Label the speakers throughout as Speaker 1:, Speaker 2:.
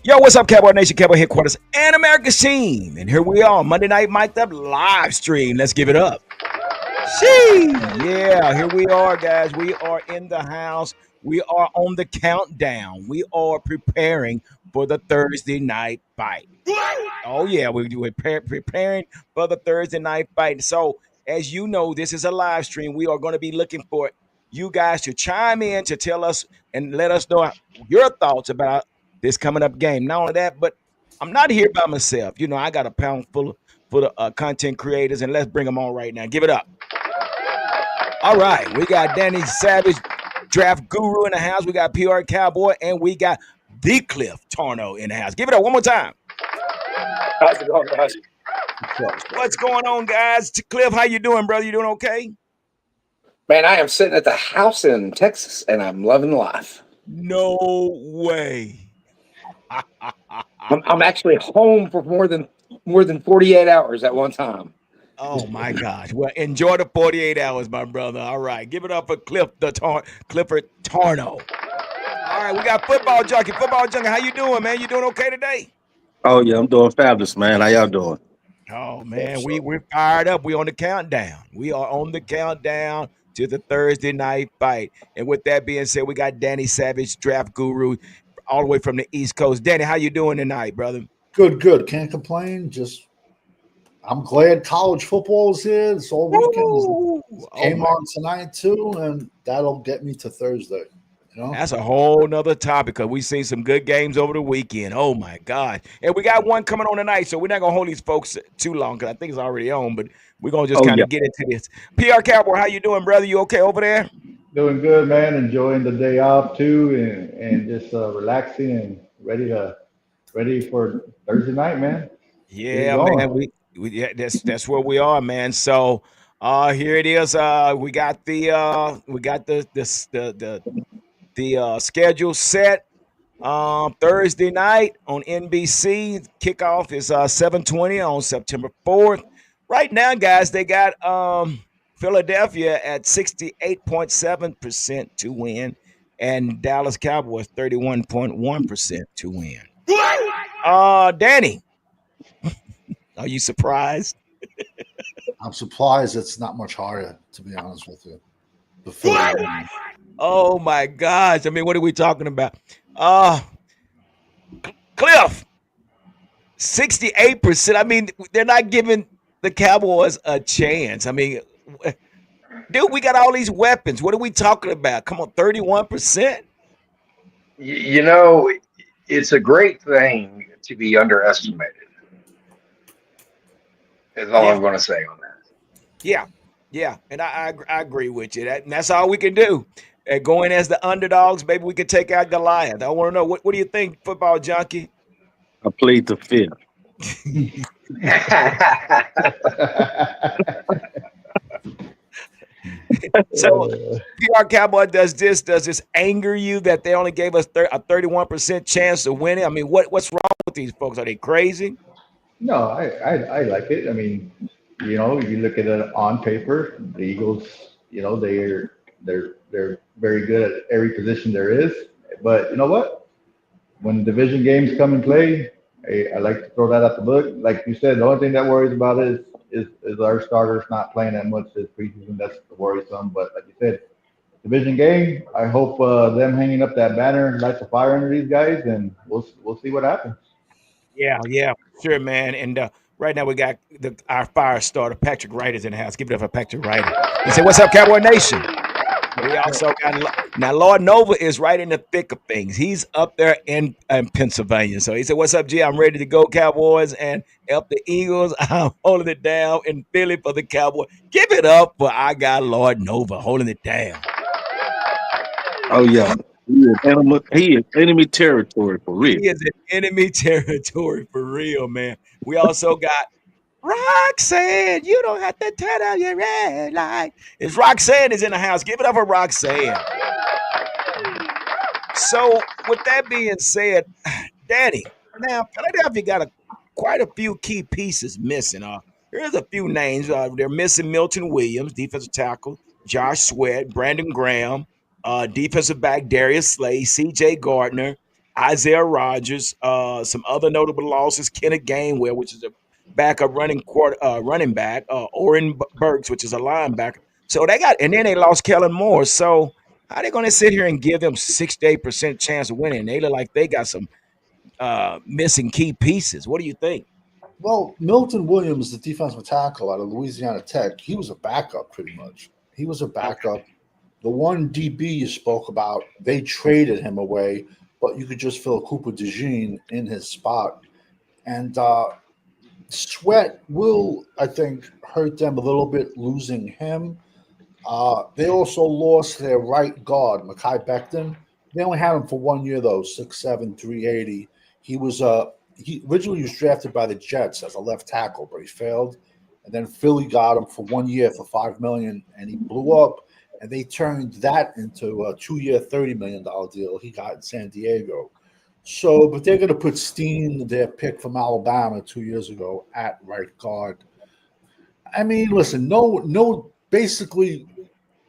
Speaker 1: Yo, what's up, Cowboy Nation, Cowboy Headquarters, and America's team? And here we are, Monday Night Mic'd Up live stream. Let's give it up. See, yeah, here we are, guys. We are in the house. We are on the countdown. We are preparing for the Thursday night fight. Oh, yeah, we're preparing for the Thursday night fight. So, as you know, this is a live stream. We are going to be looking for you guys to chime in to tell us and let us know your thoughts about this coming up game. Not only that, but I'm not here by myself. You know, I got a pound full of content creators, and let's bring them on right now. Give it up. All right, we got Danny Savage, draft guru in the house. We got PR Cowboy, and we got the Cliff Tarno in the house. Give it up one more time.
Speaker 2: How's it going, guys?
Speaker 1: What's going on, guys? Cliff, how you doing, brother? You doing okay?
Speaker 2: Man, I am sitting at the house in Texas, and I'm loving life.
Speaker 1: No way.
Speaker 2: I'm actually home for more than 48 hours at one time.
Speaker 1: Oh my gosh! Well, enjoy the 48 hours, my brother. All right, give it up for Clifford Tarno. All right, we got football junkie. How you doing, man? You doing okay today?
Speaker 3: Oh yeah, I'm doing fabulous, man. How y'all doing?
Speaker 1: Oh man, we're fired up. We on the countdown. We are on the countdown to the Thursday night fight. And with that being said, we got Danny Savage, draft guru, all the way from the East Coast. Danny, how you doing tonight, brother?
Speaker 4: Good. Can't complain. Just I'm glad college football is here. This all weekend. Game on tonight too, and that'll get me to Thursday. You know?
Speaker 1: That's a whole nother topic because we've seen some good games over the weekend. Oh my God. And we got one coming on tonight, so we're not gonna hold these folks too long because I think it's already on, but we're gonna just kind of get into this. PR Cowboy, how you doing, brother? You okay over there?
Speaker 5: Doing good, man. Enjoying the day off too, and just relaxing and ready for Thursday night, man.
Speaker 1: Yeah, man. We yeah, that's where we are, man. So here it is. We got the schedule set. Thursday night on NBC. Kickoff is 7:20 on September 4th. Right now, guys, they got Philadelphia at 68.7% to win, and Dallas Cowboys 31.1% to win. Danny, are you surprised?
Speaker 4: I'm surprised it's not much higher, to be honest with you. The Philly.
Speaker 1: Oh my gosh. I mean, what are we talking about? Cliff, 68%. I mean, they're not giving the Cowboys a chance. I mean, dude, we got all these weapons. What are we talking about? Come on, 31%?
Speaker 6: You know, it's a great thing to be underestimated. Is all I'm going to say on that.
Speaker 1: Yeah, and I agree with you. And that's all we can do. Going as the underdogs, maybe we could take out Goliath. I want to know, what do you think, football junkie?
Speaker 3: I plead the fifth.
Speaker 1: So, PR Cowboy, does this anger you that they only gave us a 31% chance to win it? I mean, what's wrong with these folks? Are they crazy?
Speaker 5: No, I like it. I mean, you know, you look at it on paper, the Eagles, you know, they're very good at every position there is. But you know what? When division games come and play, I like to throw that out the book. Like you said, the only thing that worries about it is our starters not playing that much this preseason. That's worrisome. But like you said, division game, I hope them hanging up that banner lights a fire under these guys, and we'll see what happens.
Speaker 1: Yeah, sure, man. And right now we got our fire starter, Patrick Wright, is in the house. Give it up for Patrick Wright. He said, "What's up, Cowboy Nation?" We also got now Lord Nova is right in the thick of things. He's up there in Pennsylvania. So he said, "What's up, G? I'm ready to go, Cowboys, and help the Eagles. I'm holding it down in Philly for the Cowboys. Give it up for I got Lord Nova holding it down."
Speaker 3: Oh yeah. He is enemy territory for real.
Speaker 1: He is in enemy territory for real, man. We also got Roxanne. You don't have to turn on your red light. It's Roxanne is in the house. Give it up for Roxanne. So, with that being said, Danny, now Philadelphia got quite a few key pieces missing. Here's a few names. They're missing Milton Williams, defensive tackle, Josh Sweat, Brandon Graham, defensive back Darius Slay, C.J. Gardner, Isaiah Rogers, some other notable losses, Kenneth Gainwell, which is a backup running back, Oren Burks, which is a linebacker. So they got, and then they lost Kellen Moore. So how they going to sit here and give them 68% chance of winning? They look like they got some missing key pieces. What do you think?
Speaker 4: Well, Milton Williams, the defensive tackle out of Louisiana Tech, he was a backup pretty much. He was a
Speaker 1: Okay.
Speaker 4: backup. The one DB you spoke about, they traded him away, but you could just fill Cooper DeJean in his spot. And Sweat will, I think, hurt them a little bit losing him. They also lost their right guard, Makai Becton. They only had him for 1 year though, 6'7", 380. He originally was drafted by the Jets as a left tackle, but he failed. And then Philly got him for 1 year for $5 million, and he blew up. And they turned that into a 2 year, $30 million deal he got in San Diego. So, but they're going to put Steen, their pick from Alabama 2 years ago, at right guard. I mean, listen, basically,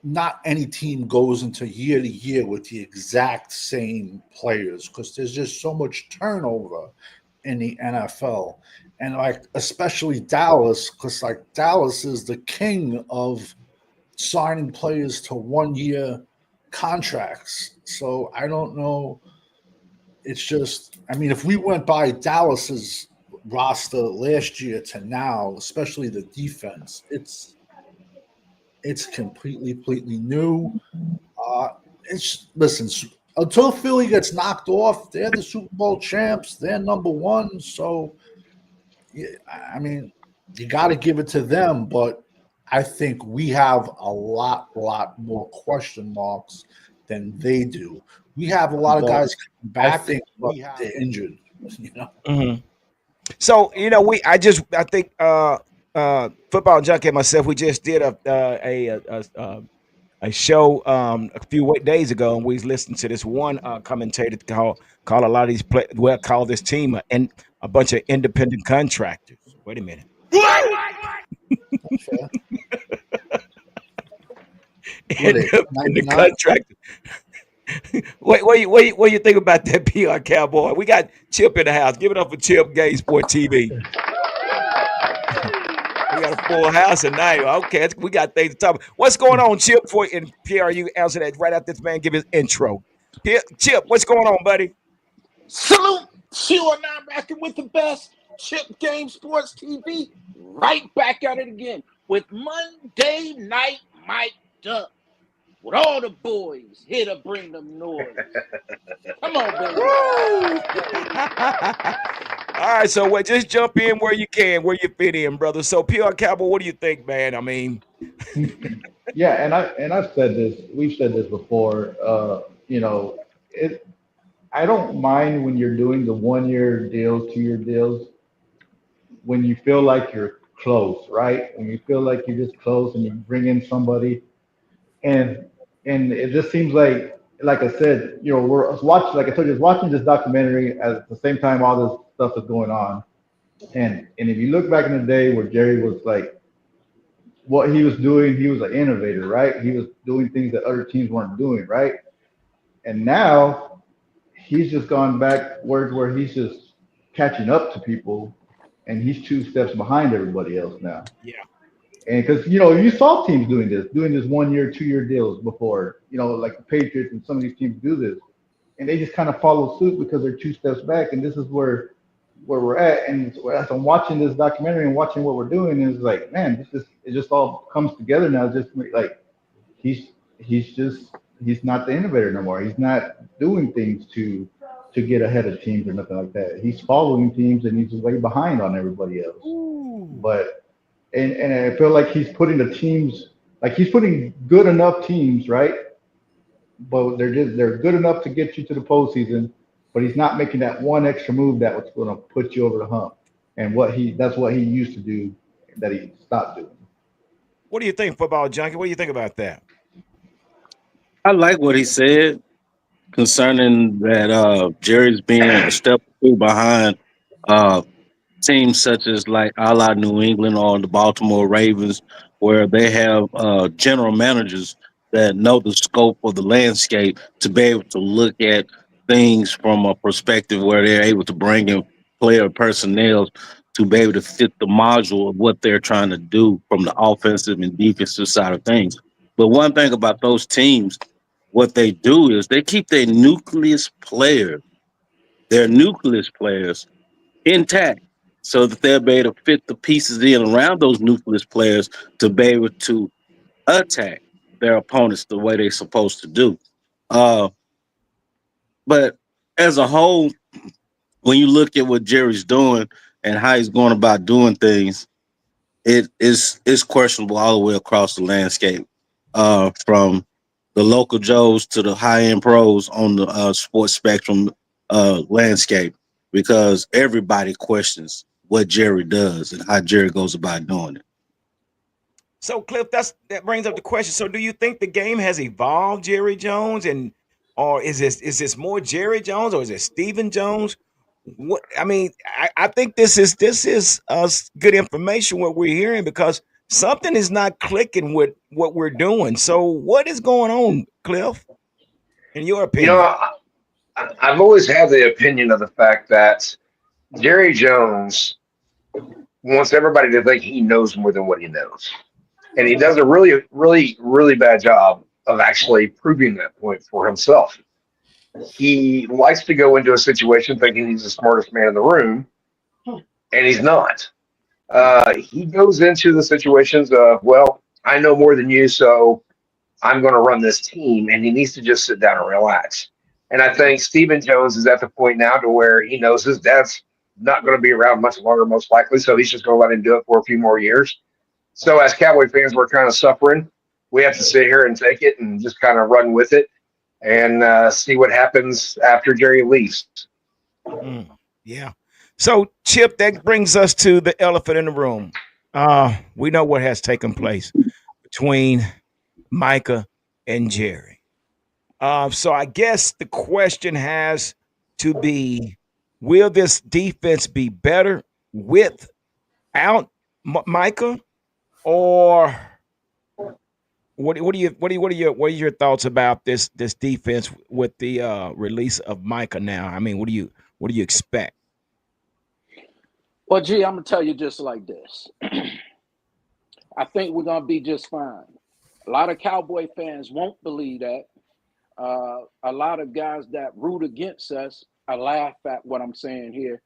Speaker 4: not any team goes into year to year with the exact same players because there's just so much turnover in the NFL. And like especially Dallas, because like Dallas is the king of signing players to 1 year contracts. So I don't know. It's just, I mean, if we went by Dallas's roster last year to now, especially the defense, it's completely new. It's listen until Philly gets knocked off, they're the Super Bowl champs. They're number one. So, yeah, I mean, you got to give it to them. But I think we have a lot more question marks than they do. We have a lot of
Speaker 5: But
Speaker 4: guys coming
Speaker 5: I
Speaker 4: back,
Speaker 5: think
Speaker 4: but
Speaker 5: we have.
Speaker 4: they're injured. You know.
Speaker 1: Mhm. So I think football junkie and myself we just did a show a few days ago, and we listened to this one commentator call a lot of these call this team and a bunch of independent contractors. Wait a minute,
Speaker 4: That's fair. What are they,
Speaker 1: independent
Speaker 4: 99?
Speaker 1: contractors. What you think about that, PR Cowboy? We got Chip in the house. Give it up for Chip Gay Sport TV. We got a full house tonight. Okay, we got things to talk about. What's going on, Chip? For in PR, you answer that right after this man give his intro. Chip, what's going on, buddy?
Speaker 7: Salute! You are now rocking with the best Chip Game Sports TV. Right back at it again with Monday Night Mic'd Up. With all the boys here to bring them noise. Come on, baby.
Speaker 1: All right, so just jump in where you can, where you fit in, brother. So, PR Cowboy, what do you think, man? I mean,
Speaker 5: Yeah, I've said this. We've said this before. It. I don't mind when you're doing the 1 year deals, 2 year deals, when you feel like you're close, right? When you feel like you're just close and you bring in somebody, and it just seems like I said, we're I was watching, like I told you, I was watching this documentary at the same time all this stuff is going on, and if you look back in the day where Jerry was like, what he was doing, he was an innovator, right? He was doing things that other teams weren't doing, right? And now he's just gone backwards where he's just catching up to people, and he's 2 steps behind everybody else now.
Speaker 1: yeah,
Speaker 5: And because you saw teams doing this 1 year, 2 year deals before, like the Patriots and some of these teams do this, and they just kind of follow suit because they're 2 steps back. And this is where we're at. And as I'm watching this documentary and watching what we're doing, it's like, man, it just all comes together now. Just like he's not the innovator no more. He's not doing things to get ahead of teams or nothing like that. He's following teams and he's way behind on everybody else.
Speaker 1: ooh,
Speaker 5: But and I feel like he's putting the teams, like he's putting good enough teams, right? But they're good enough to get you to the postseason. But he's not making that one extra move that was going to put you over the hump. And that's what he used to do that he stopped doing.
Speaker 1: what do you think, football junkie? What do you think about that?
Speaker 3: I like what he said concerning that Jerry's being a step or two behind uh, teams such as like a la New England or the Baltimore Ravens, where they have general managers that know the scope of the landscape to be able to look at things from a perspective where they're able to bring in player personnel to be able to fit the module of what they're trying to do from the offensive and defensive side of things. But one thing about those teams, what they do is they keep their nucleus players intact so that they'll be able to fit the pieces in around those nucleus players to be able to attack their opponents the way they're supposed to do. Uh, but as a whole, when you look at what Jerry's doing and how he's going about doing things, it's questionable all the way across the landscape, from the local Joes to the high end pros on the sports spectrum landscape, because everybody questions what Jerry does and how Jerry goes about doing it.
Speaker 1: So, Cliff, that brings up the question. So, do you think the game has evolved, Jerry Jones, and or is this more Jerry Jones or is it Stephen Jones? What I mean, I think this is good information what we're hearing because something is not clicking with what we're doing. So, what is going on, Cliff? In your
Speaker 6: You know,
Speaker 1: opinion?
Speaker 6: I've always had the opinion of the fact that Jerry Jones wants everybody to think he knows more than what he knows. And he does a really, really, really bad job of actually proving that point for himself. He likes to go into a situation thinking he's the smartest man in the room, and he's not. He goes into the situations of, well, I know more than you, so I'm going to run this team, and he needs to just sit down and relax. And I think Stephen Jones is at the point now to where he knows his dad's not going to be around much longer, most likely, so he's just going to let him do it for a few more years. So as Cowboy fans, we're kind of suffering. We have to sit here and take it and just kind of run with it and see what happens after Jerry leaves.
Speaker 1: Yeah. So, Chip, that brings us to the elephant in the room. We know what has taken place between Micah and Jerry. So I guess the question has to be: will this defense be better without Micah, or what are your thoughts about this defense with the release of Micah now? I mean, what do you expect?
Speaker 7: Well, gee, I'm gonna tell you just like this. I think we're gonna be just fine. A lot of Cowboy fans won't believe that. A lot of guys that root against us, I laugh at what I'm saying here.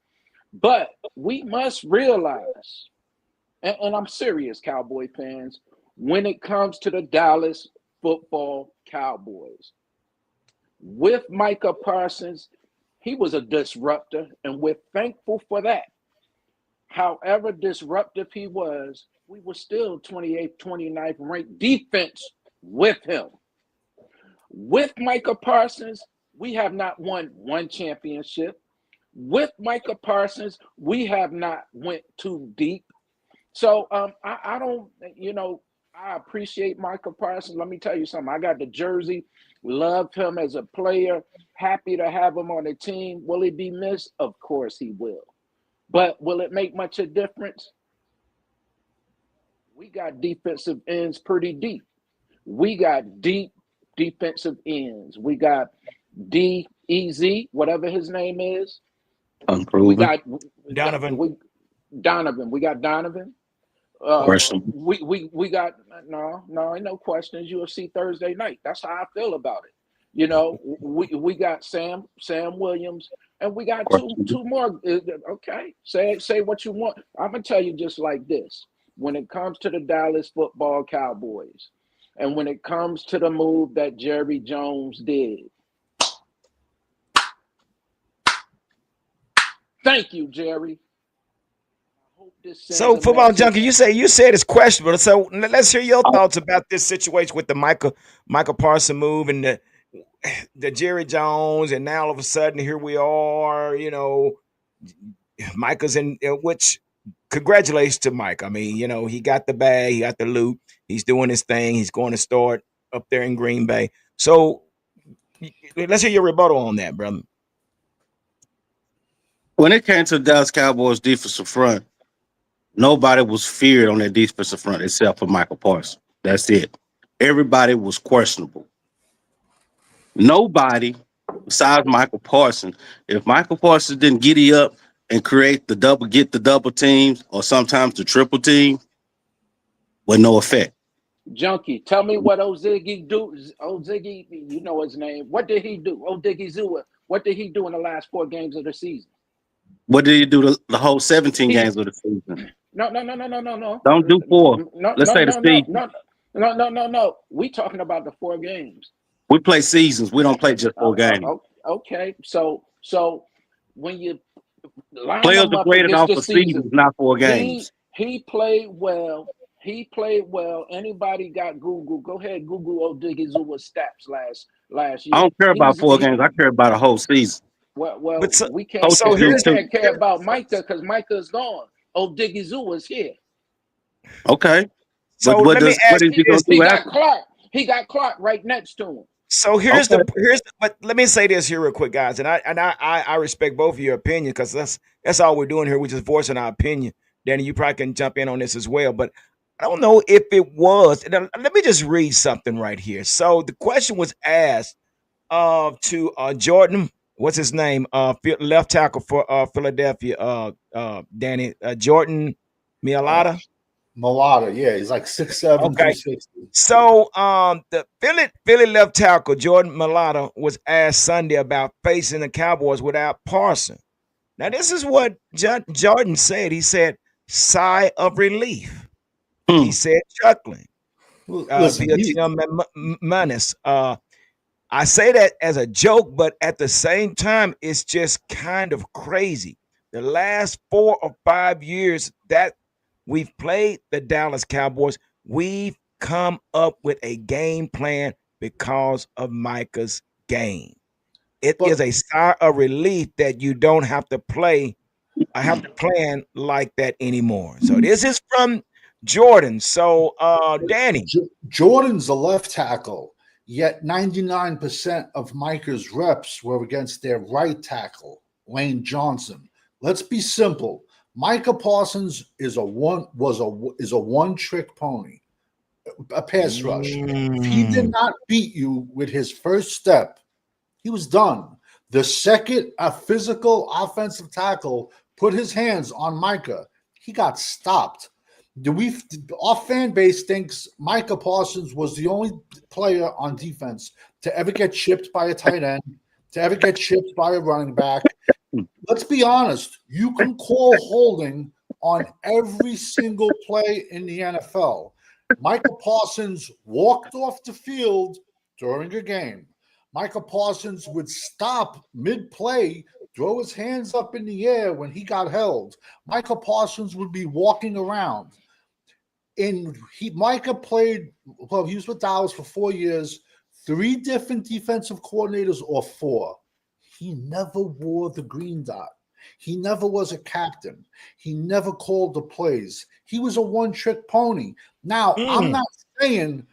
Speaker 7: But we must realize, and I'm serious, Cowboy fans, when it comes to the Dallas football Cowboys, with Micah Parsons, he was a disruptor, and we're thankful for that. However disruptive he was, we were still 28th, 29th ranked defense with him. With Micah Parsons, we have not won one championship. With Micah Parsons, we have not went too deep. So I don't, I appreciate Micah Parsons. Let me tell you something. I got the jersey, love him as a player, happy to have him on the team. Will he be missed? Of course he will. But will it make much a difference? We got defensive ends pretty deep. We got deep defensive ends. We got DEZ, whatever his name is. We
Speaker 3: Unproven.
Speaker 7: got
Speaker 1: Donovan.
Speaker 7: Donovan. We got Donovan.
Speaker 3: Question.
Speaker 7: We got ain't no questions. UFC Thursday night. That's how I feel about it. We got Sam Williams, and we got two more. Okay, say what you want. I'm gonna tell you just like this. When it comes to the Dallas football Cowboys, and when it comes to the move that Jerry Jones did, thank you, Jerry.
Speaker 1: So, football junkie, you said it's questionable. So let's hear your thoughts about this situation with the Michael Parsons move and the Jerry Jones, and now all of a sudden here we are. Micah's in which. Congratulations to Mike. I mean, he got the bag, he got the loot, he's doing his thing, he's going to start up there in Green Bay. So let's hear your rebuttal on that, brother.
Speaker 3: When it came to the Dallas Cowboys defensive front, nobody was feared on their defensive front except for Michael Parsons. That's it. Everybody was questionable. Nobody besides Michael Parsons. If Michael Parsons didn't giddy up and create get the double teams or sometimes the triple team, with no effect.
Speaker 7: Junkie, tell me what Oziggy do. Oziggy, you know his name. What did he do? Oziggy Zua. What did he do in the last 4 games of the season?
Speaker 3: What did he do the whole 17
Speaker 7: He
Speaker 3: games of the season?
Speaker 7: no.
Speaker 3: Don't do 4.
Speaker 7: No,
Speaker 3: Let's
Speaker 7: no,
Speaker 3: say the
Speaker 7: no, no,
Speaker 3: season.
Speaker 7: no, no, no, no, no. We talking about the 4 games.
Speaker 3: We play seasons. We don't play just 4 games.
Speaker 7: Okay, so when you line
Speaker 3: Players
Speaker 7: him
Speaker 3: are
Speaker 7: up
Speaker 3: graded
Speaker 7: against
Speaker 3: off
Speaker 7: the
Speaker 3: of
Speaker 7: season,
Speaker 3: seasons, not 4
Speaker 7: he
Speaker 3: games.
Speaker 7: he played well. He played well. Anybody got Google? Go ahead, Google Odigizua stats last
Speaker 3: I
Speaker 7: year.
Speaker 3: don't care about 4 games. I care about a whole season.
Speaker 7: Well,
Speaker 1: But so,
Speaker 7: we can't
Speaker 3: Coaches
Speaker 1: so
Speaker 3: do
Speaker 7: we
Speaker 1: here's
Speaker 3: too.
Speaker 7: can't care
Speaker 1: here,
Speaker 7: about Micah because Micah's gone. Odigizua is here.
Speaker 3: Okay. But
Speaker 1: so let me
Speaker 3: what
Speaker 1: ask
Speaker 3: is
Speaker 1: you
Speaker 3: he gonna
Speaker 1: this.
Speaker 7: He
Speaker 3: do
Speaker 7: got
Speaker 3: after?
Speaker 7: Clark. He got Clark right next to him.
Speaker 1: So
Speaker 3: Okay.
Speaker 1: but let me say this here real quick, guys, and I respect both of your opinion because that's all we're doing here. We're just voicing our opinion. Danny, you probably can jump in on this as well, but I don't know if it was. And let me just read something right here. So the question was asked to Jordan. What's his name? Left tackle for Philadelphia. Danny Jordan
Speaker 4: Uh,
Speaker 1: Mialata.
Speaker 4: Malata, yeah, he's like 6'7",
Speaker 1: Okay.
Speaker 4: 260.
Speaker 1: So the Philly left tackle Jordan Malata was asked Sunday about facing the Cowboys without Parson. Now this is what Jordan said. He said, "Sigh of relief." He
Speaker 3: Hmm.
Speaker 1: said, chuckling
Speaker 4: Listen,
Speaker 1: via Tim Manis. I say that as a joke, but at the same time, it's just kind of crazy. The last 4 or 5 years that we've played the Dallas Cowboys, we've come up with a game plan because of Micah's game. It
Speaker 4: but
Speaker 1: is a sigh of relief that you don't have to play. I have to plan like that anymore. So this is from Jordan. So Danny.
Speaker 4: Jordan's a left tackle, yet 99% of Micah's reps were against their right tackle, Lane Johnson. Let's be simple. Micah Parsons is a one trick pony, a pass rush. If he did
Speaker 1: Mm,
Speaker 4: not beat you with his first step, he was done. The second a physical offensive tackle put his hands on Micah, he got stopped. Do we? Our fan base thinks Micah Parsons was the only player on defense to ever get chipped by a tight end, to ever get chipped by a running back. Let's be honest. You can call holding on every single play in the NFL. Micah Parsons walked off the field during a game. Micah Parsons would stop mid-play, throw his hands up in the air when he got held. Micah Parsons would be walking around. Micah played, well, he was with Dallas for 4 years, 3 different defensive coordinators or 4. He never wore the green dot. He never was a captain. He never called the plays. He was a one-trick pony. Now, I'm
Speaker 1: mm.
Speaker 4: not saying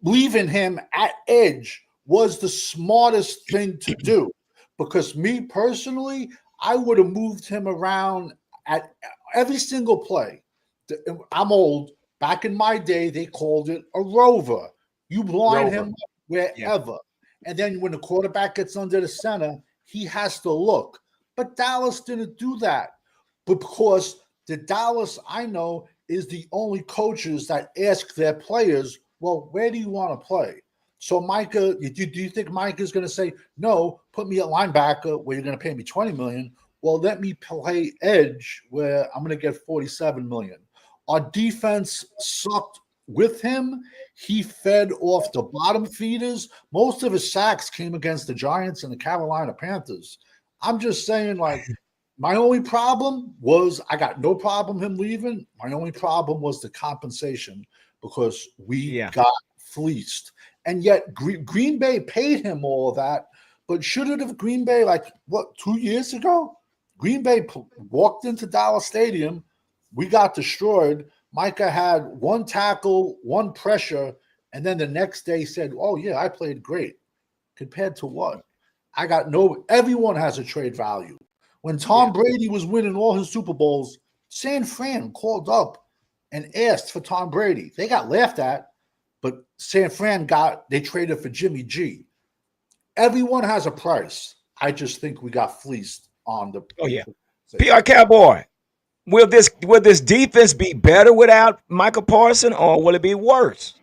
Speaker 4: leaving him at edge was the smartest thing to do because me personally, I would have moved him around at every single play. I'm old. Back in my day, they called it a rover. You blind
Speaker 1: Rover.
Speaker 4: him
Speaker 1: Yeah.
Speaker 4: wherever. And then when the quarterback gets under the center, he has to look. But Dallas didn't do that because the Dallas I know is the only coaches that ask their players, well, where do you want to play? So Micah, do you think Micah's going to say, no, put me at linebacker where you're going to pay me $20 million? Well, let me play edge where I'm going to get $47 million. Our defense sucked with him. He fed off the bottom feeders. Most of his sacks came against the Giants and the Carolina Panthers. I'm just saying, like, my only problem was I got no problem him leaving. My only problem was the compensation because we
Speaker 1: Yeah.
Speaker 4: got fleeced. And yet Green Bay paid him all of that. But should it have Green Bay, like, 2 years ago? Green Bay walked into Dallas Stadium. We got destroyed. Micah had 1 tackle, 1 pressure, and then the next day said, oh, yeah, I played great. Compared to what? Everyone has a trade value. When Tom
Speaker 1: Yeah.
Speaker 4: Brady was winning all his Super Bowls, San Fran called up and asked for Tom Brady. They got laughed at, but San Fran they traded for Jimmy G. everyone has a price. I just think we got fleeced on the.
Speaker 1: Oh yeah, PR Cowboy. Will this defense be better without Michael Parsons, or will it be worse?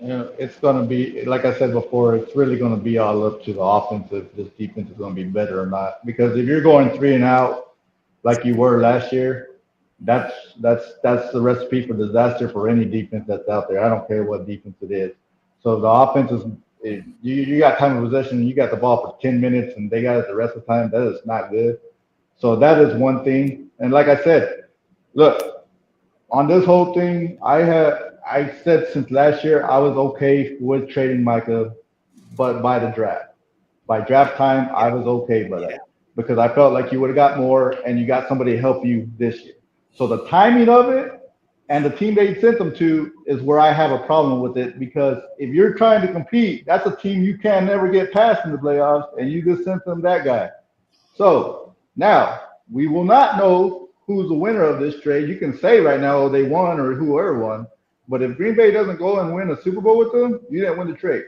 Speaker 5: You know, it's going to be, like I said before, it's really going to be all up to the offense if this defense is going to be better or not. Because if you're going three and out like you were last year, that's that's the recipe for disaster for any defense that's out there. I don't care what defense it is. So the offense is, you got time of possession, you got the ball for 10 minutes, and they got it the rest of the time. That is not good. So that is one thing. And like I said, look, on this whole thing, I said since last year I was okay with trading Micah, but by the draft. By draft time, I was okay with
Speaker 1: Yeah.
Speaker 5: that because I felt like you would have got more and you got somebody to help you this year. So the timing of it and the team they sent them to is where I have a problem with it because if you're trying to compete, that's a team you can never get past in the playoffs, and you just sent them that guy. So now we will not know who's the winner of this trade. You can say right now, oh, they won or whoever won. But if Green Bay doesn't go and win a Super Bowl with them, you didn't win the trade.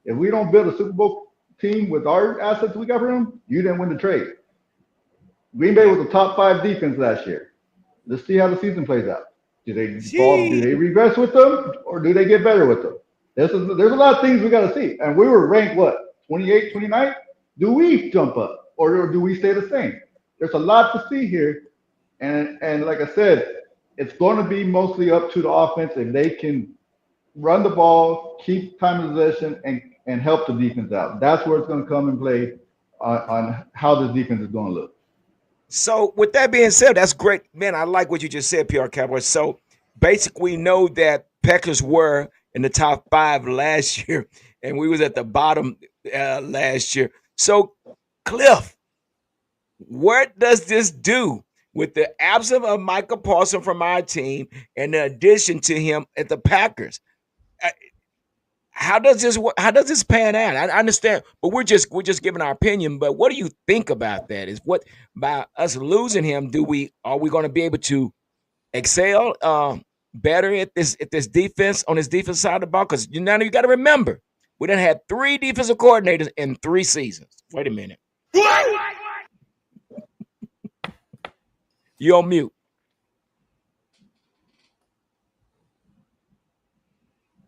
Speaker 5: If we don't build a Super Bowl team with our assets we got from them, you didn't win the trade. Green Bay
Speaker 1: Yeah.
Speaker 5: was a top five defense last year. Let's see how the season plays out. Do they fall? Do
Speaker 1: See.
Speaker 5: they regress with them, or do they get better with them? There's a lot of things we got to see. And we were ranked what 28, 29. Do we jump up, or do we stay the same? There's a lot to see here, and like I said, it's going to be mostly up to the offense if they can run the ball, keep time of possession, and help the defense out. That's where it's going to come and play on how this defense is going to look.
Speaker 1: So with that being said, that's great, man. I like what you just said, PR Cowboy. So basically, we know that Packers were in the top five last year, and we was at the bottom last year. So, Cliff, what does this do with the absence of Michael Parsons from our team and the addition to him at the Packers? Uh, How does this pan out? I understand, but we're just giving our opinion. But what do you think about that? Is what by us losing him, are we going to be able to excel better at this defense on this defense side of the ball? Because you got to remember, we done had three defensive coordinators in 3 seasons. Wait a minute, you on mute?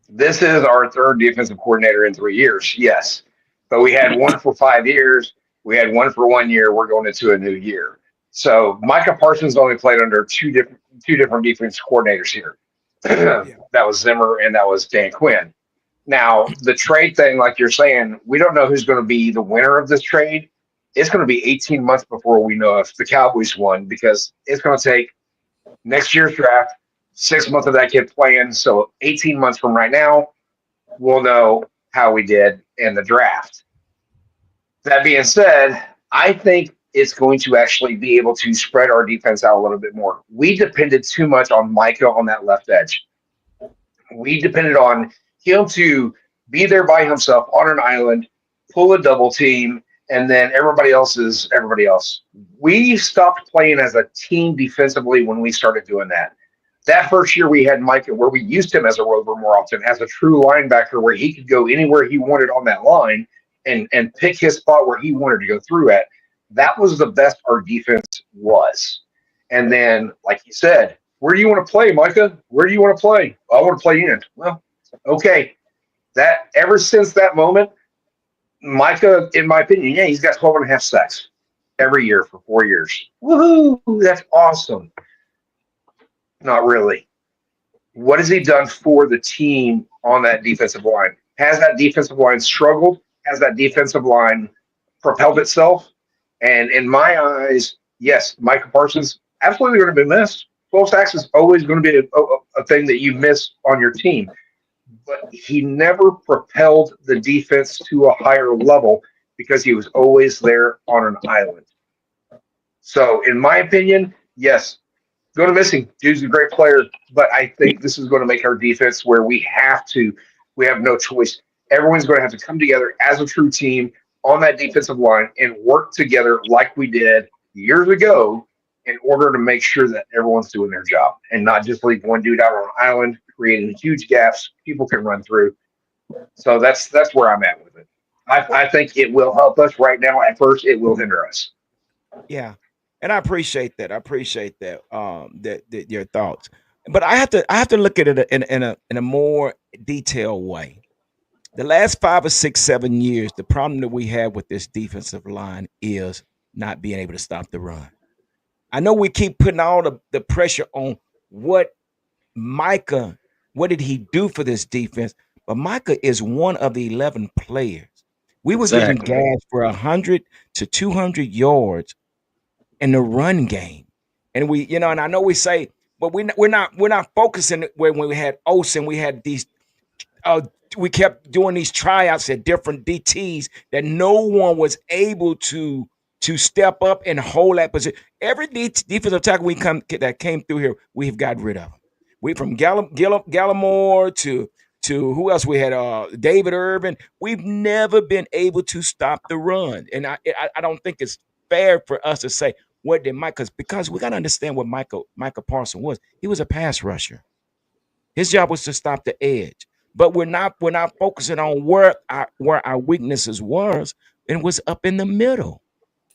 Speaker 6: This is our third defensive coordinator in 3 years. Yes, but we had one for 5 years. We had one for 1 year. We're going into a new year. So Micah Parsons only played under two different defense coordinators here.
Speaker 1: Yeah,
Speaker 6: That was Zimmer and that was Dan Quinn. Now the trade thing, like you're saying, we don't know who's going to be the winner of this trade. It's going to be 18 months before we know if the Cowboys won because it's going to take next year's draft, 6 months of that kid playing. So 18 months from right now, we'll know how we did in the draft. That being said, I think it's going to actually be able to spread our defense out a little bit more. We depended too much on Micah on that left edge. We depended on him to be there by himself on an island, pull a double team, and then everybody else is everybody else. We stopped playing as a team defensively when we started doing that. That first year we had Micah where we used him as a rover more often, as a true linebacker where he could go anywhere he wanted on that line and pick his spot where he wanted to go through at. That was the best our defense was. And then, like you said, where do you want to play, Micah? Where do you want to play? I want to play in. Well, okay. That ever since that moment, Micah, in my opinion, yeah, he's got 12 and a half sacks every year for 4 years. Woohoo! That's awesome. Not really. What has he done for the team on that defensive line? Has that defensive line struggled? Has that defensive line propelled itself? And in my eyes, yes, Micah Parsons absolutely going to be missed. 12 sacks is always going to be a thing that you miss on your team. But he never propelled the defense to a higher level because he was always there on an island. So, in my opinion, yes, going to miss him. Dude's a great player, but I think this is going to make our defense where we have no choice. Everyone's going to have to come together as a true team on that defensive line and work together like we did years ago in order to make sure that everyone's doing their job and not just leave one dude out on an island creating huge gaps people can run through. So that's where I'm at with it. I think it will help us right now. At first, it will hinder us.
Speaker 1: Yeah, and I appreciate that. I appreciate that. That your thoughts, but I have to look at it in a more detailed way. The last 5 or 6, 7 years, the problem that we have with this defensive line is not being able to stop the run. I know we keep putting all the pressure on what Micah, what did he do for this defense? But Micah is one of the 11 players. We were getting
Speaker 3: Exactly.
Speaker 1: gashed for 100 to 200 yards in the run game. And and I know we say, but we're not focusing when we had Olsen, we had these uh, we kept doing these tryouts at different DTs that no one was able to step up and hold that position. Every defensive tackle that came through here, we've got rid of them. We from Gallimore to who else we had? David Irvin. We've never been able to stop the run, and I don't think it's fair for us to say what did Mike because we got to understand what Michael Parson was. He was a pass rusher. His job was to stop the edge. But we're not focusing on where our weaknesses was, and was up in the middle.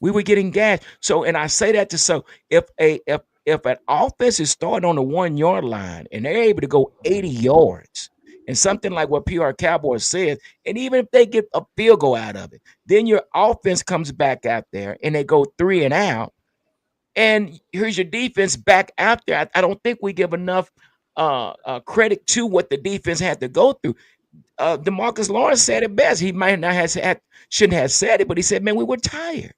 Speaker 1: We were getting gashed. So, and I say that to so if an offense is starting on the 1 yard line and they're able to go 80 yards, and something like what PR Cowboys says, and even if they get a field goal out of it, then your offense comes back out there and they go 3 and out, and here's your defense back out there. I don't think we give enough credit to what the defense had to go through. Demarcus Lawrence said it best. He might not have said, shouldn't have said it, but he said, "Man, we were tired."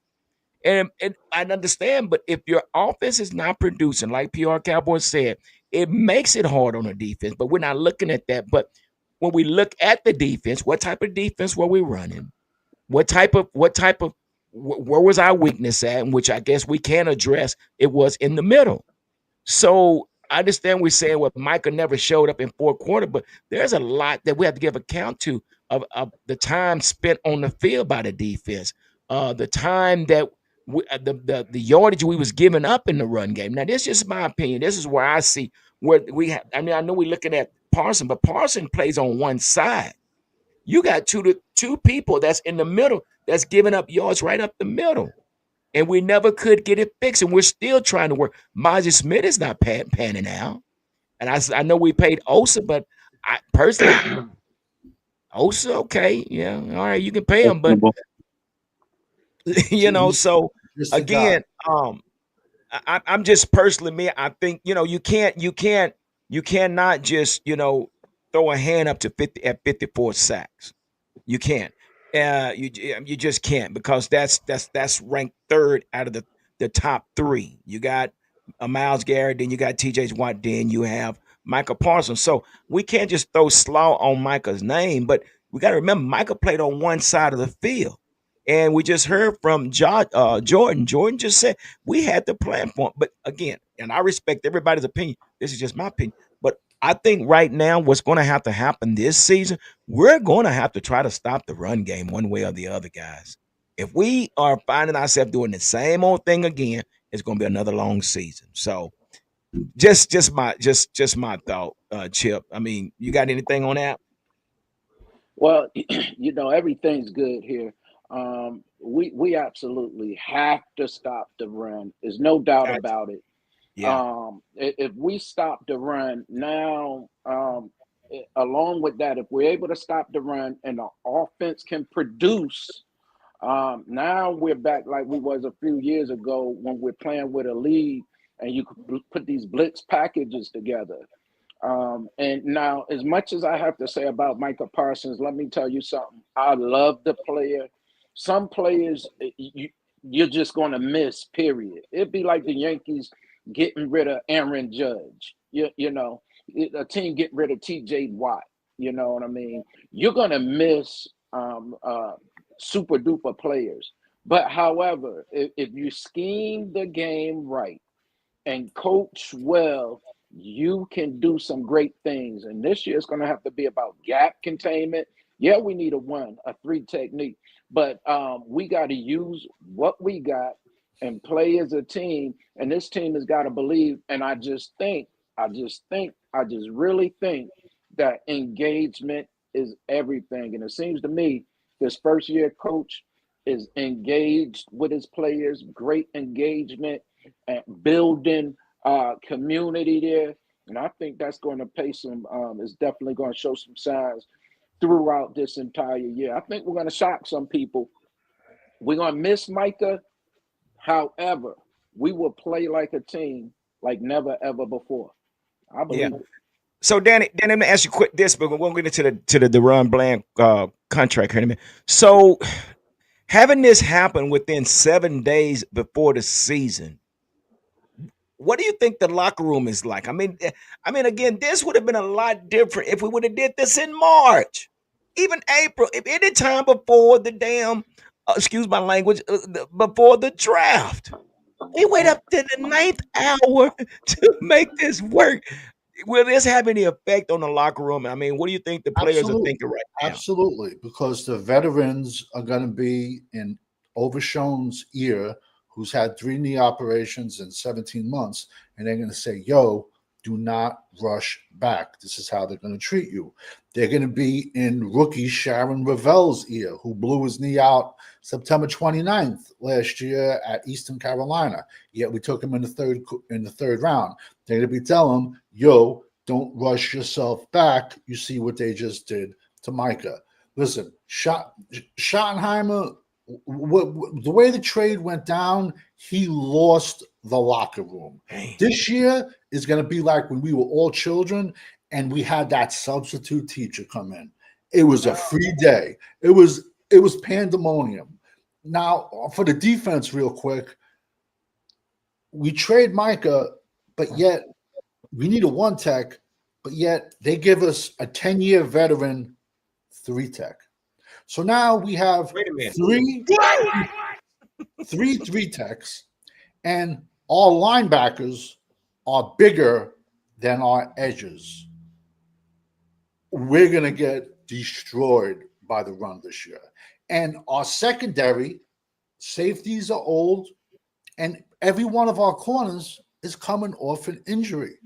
Speaker 1: And I understand, but if your offense is not producing, like PR Cowboys said, it makes it hard on the defense. But we're not looking at that. But when we look at the defense, what type of defense were we running? What type of where was our weakness at? And which I guess we can address. It was in the middle. So I understand we're saying well, Micah never showed up in fourth quarter, but there's a lot that we have to give account to of the time spent on the field by the defense, the time that the yardage we was giving up in the run game. Now, this is just my opinion. This is where I see where we have. I mean, I know we're looking at Parson, but Parson plays on one side. You got two people that's in the middle that's giving up yards right up the middle, and we never could get it fixed, and we're still trying to work. Mozzie Smith is not panning out, and I know we paid Osa, but I personally, Osa, okay, yeah, all right, you can pay him, but
Speaker 3: Questionable.
Speaker 4: He's
Speaker 1: so
Speaker 4: just the guy.
Speaker 1: again, I'm just personally me. I think you cannot just throw a hand up to 54 sacks. You can't. You just can't because that's ranked third out of the top three. You got Miles Garrett, then you got T.J. Watt, then you have Michael Parsons. So we can't just throw slaw on Micah's name, but we got to remember Micah played on one side of the field. And we just heard from Jordan. Jordan just said we had the plan for him. But again, and I respect everybody's opinion. This is just my opinion. But I think right now, what's going to have to happen this season, we're going to have to try to stop the run game one way or the other, guys. If we are finding ourselves doing the same old thing again, it's going to be another long season. So just my thought, Chip. I mean, you got anything on that?
Speaker 7: Well, everything's good here. We absolutely have to stop the run. There's no doubt
Speaker 1: Got
Speaker 7: about it.
Speaker 1: Yeah.
Speaker 7: If we stop the run now, along with that, if we're able to stop the run and the offense can produce, now we're back like we was a few years ago when we're playing with a lead and you could put these blitz packages together. And now, as much as I have to say about Micah Parsons, let me tell you something. I love the player. Some players you're just going to miss. Period. It'd be like the Yankees getting rid of Aaron Judge. A team getting rid of T.J. Watt. You know what I mean? You're going to miss super duper players. But however, if you scheme the game right and coach well, you can do some great things. And this year it's going to have to be about gap containment. Yeah, we need a three technique, but we got to use what we got and play as a team. And this team has got to believe. And I just really think that engagement is everything. And it seems to me This first year coach is engaged with his players, great engagement and building community there. And I think that's going to pay some, it's definitely going to show some signs throughout this entire year. I think we're going to shock some people. We're going to miss Micah. However, we will play like a team like never ever before. I
Speaker 1: Yeah.
Speaker 7: believe it.
Speaker 1: So Danny, let me ask you quick this, but we won't get into the Deron Bland contract here in a minute. So having this happen within 7 days before the season, what do you think the locker room is like? I mean, again, this would have been a lot different if we would have did this in March, even April, if any time before the damn, excuse my language, before the draft. We wait up to the ninth hour to make this work. Will this have any effect on the locker room? I mean, what do you think the players are
Speaker 4: Absolutely,
Speaker 1: thinking right now?
Speaker 4: absolutely, because the veterans are going to be in Overshown's ear, who's had 3 knee operations in 17 months, and they're going to say, "Yo, do not rush back. This is how they're going to treat you." They're going to be in rookie Sharon Ravel's ear, who blew his knee out September 29th last year at Eastern Carolina. Yet we took him in the third round. They're going to be telling him, "Yo, don't rush yourself back. You see what they just did to Micah." Listen, Schottenheimer, the way the trade went down, he lost the locker room.
Speaker 1: Dang.
Speaker 4: This year is going to be like when we were all children and we had that substitute teacher come in. It was a free day. It was pandemonium. Now, for the defense, real quick, we trade Micah, but yet we need a 1-tech, but yet they give us a 10-year veteran 3-tech. So now we have
Speaker 1: Wait a minute.
Speaker 4: three 3-techs, and our linebackers are bigger than our edges. We're going to get destroyed by the run this year. And our secondary safeties are old, and every one of our corners is coming off an injury.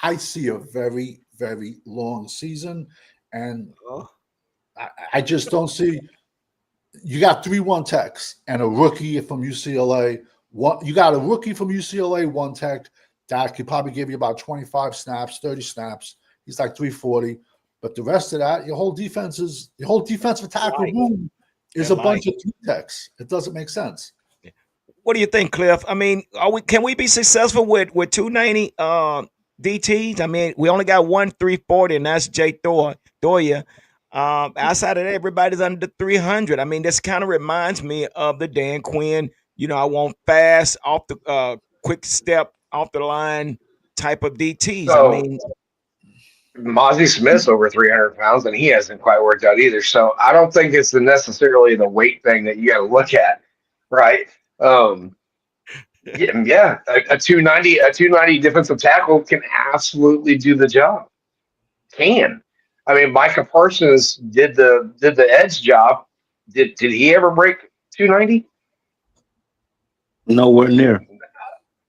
Speaker 4: I see a very, very long season, and I just don't see. You got 3 1-techs and a rookie from UCLA. You got a rookie from UCLA 1-tech that could probably give you about 25 snaps, 30 snaps. He's like 340. But the rest of that, your whole defensive tackle room is a bunch of 2-techs. It doesn't make sense.
Speaker 1: What do you think, Cliff? I mean, can we be successful with 290 DTs? I mean, we only got one 340, and that's Jay Thoya. Outside of that, everybody's under 300. I mean, this kind of reminds me of the Dan Quinn, I want fast off the quick step off the line type of DTs.
Speaker 6: So,
Speaker 1: I mean,
Speaker 6: Mozzie Smith's over 300 pounds, and he hasn't quite worked out either. So I don't think it's necessarily the weight thing that you got to look at, right? Yeah, a 290 defensive tackle can absolutely do the job. I mean, Micah Parsons did the edge job. Did he ever break 290?
Speaker 3: Nowhere near.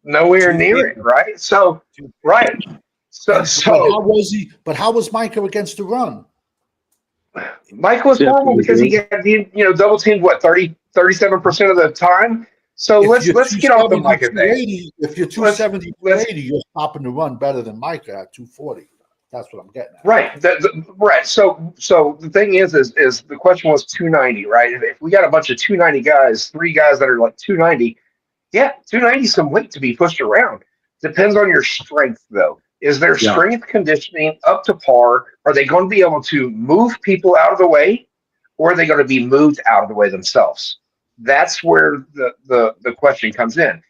Speaker 6: Nowhere near it, right? So, right. So
Speaker 4: But how was Micah against the run?
Speaker 6: Micah was horrible because he got double teamed 37% of the time. So let's get off the Micah thing.
Speaker 4: If you're 270, 280, you're stopping the run better than Micah at 240. That's what I'm getting at.
Speaker 6: Right. Right. So the thing is the question was 290, right? If we got a bunch of 290 guys, 3 guys that are like 290, yeah, 290 is some weight to be pushed around. Depends on your strength, though. Is their strength conditioning up to par? Are they going to be able to move people out of the way, or are they going to be moved out of the way themselves? That's where the question comes in.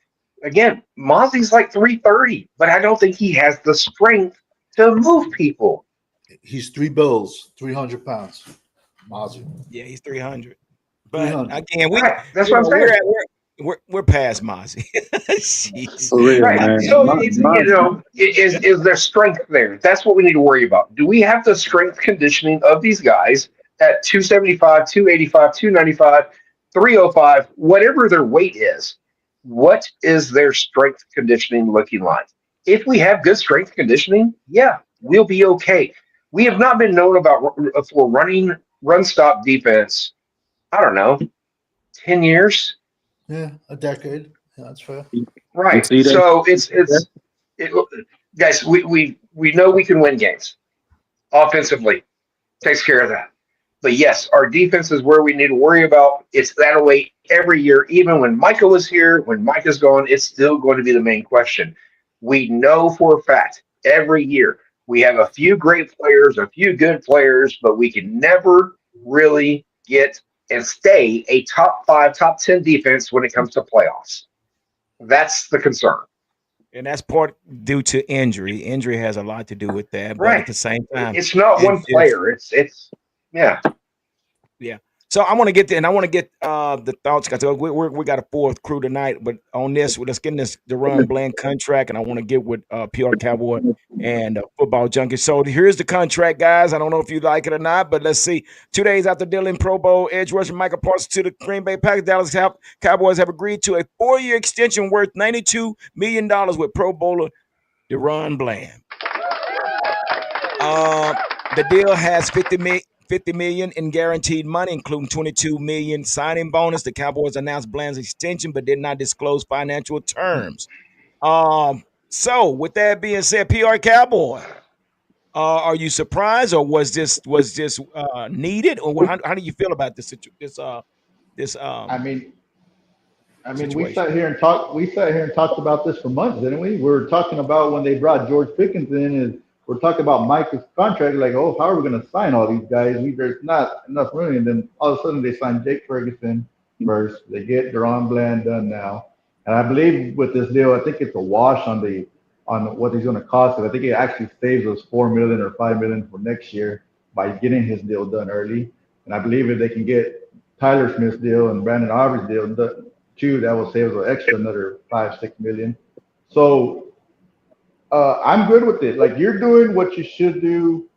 Speaker 6: Again, Mozzie's like 330, but I don't think he has the strength to move people.
Speaker 4: He's 3 bills, 300 pounds. Mozzie.
Speaker 1: Yeah, he's 300. But
Speaker 4: 300.
Speaker 1: again,
Speaker 6: that's what I'm saying.
Speaker 1: We're past Mozzie.
Speaker 6: Right. So is there strength there? That's what we need to worry about. Do we have the strength conditioning of these guys at 275, 285, 295, 305, whatever their weight is? What is their strength conditioning looking like? If we have good strength conditioning, yeah, we'll be okay. We have not been known for running run stop defense. I don't know, 10 years,
Speaker 4: Yeah, a decade. Yeah, that's fair.
Speaker 3: You
Speaker 6: right?
Speaker 3: see that?
Speaker 6: So it, guys. We know we can win games offensively. Takes care of that. But yes, our defense is where we need to worry about. It's that way every year. Even when Micah was here, when Micah's gone, it's still going to be the main question. We know for a fact every year we have a few great players, a few good players, but we can never really get and stay a top five, top 10 defense when it comes to playoffs. That's the concern.
Speaker 1: And that's part due to injury. Injury has a lot to do with that, but at
Speaker 6: Right.
Speaker 1: the same time,
Speaker 6: It's not
Speaker 1: it's
Speaker 6: one
Speaker 1: just
Speaker 6: player. It's yeah.
Speaker 1: yeah. So I want to get and I want to get the thoughts because we got a fourth crew tonight, but on this, let's get in this Deron Bland contract, and I want to get with PR Cowboy and Football Junkie. So here's the contract, guys. I don't know if you like it or not, but let's see. 2 days after dealing Pro Bowl edge rusher Michael Parsons to the Green Bay Packers, Cowboys have agreed to a 4-year extension worth $92 million with Pro Bowler Deron Bland. Um, the deal has 50 million in guaranteed money, including 22 million signing bonus. The Cowboys announced Bland's extension, but did not disclose financial terms. So with that being said, PR Cowboy, are you surprised, or was this needed, or how do you feel about this
Speaker 5: I mean, I mean, we
Speaker 1: situation?
Speaker 5: sat here and talked. We sat here and talked about this for months, didn't we? We were talking about when they brought George Pickens in, and we're talking about Mike's contract. Like, oh, how are we going to sign all these guys? There's not enough money. And then all of a sudden, they signed Jake Ferguson first. They get Deron Bland done now, and I believe with this deal, I think it's a wash on what he's going to cost. And I think it actually saves us 4 million or 5 million for next year by getting his deal done early. And I believe if they can get Tyler Smith's deal and Brandon Aubrey's deal done too, that will save us an extra another 5-6 million. So I'm good with it. Like you're doing what you should do,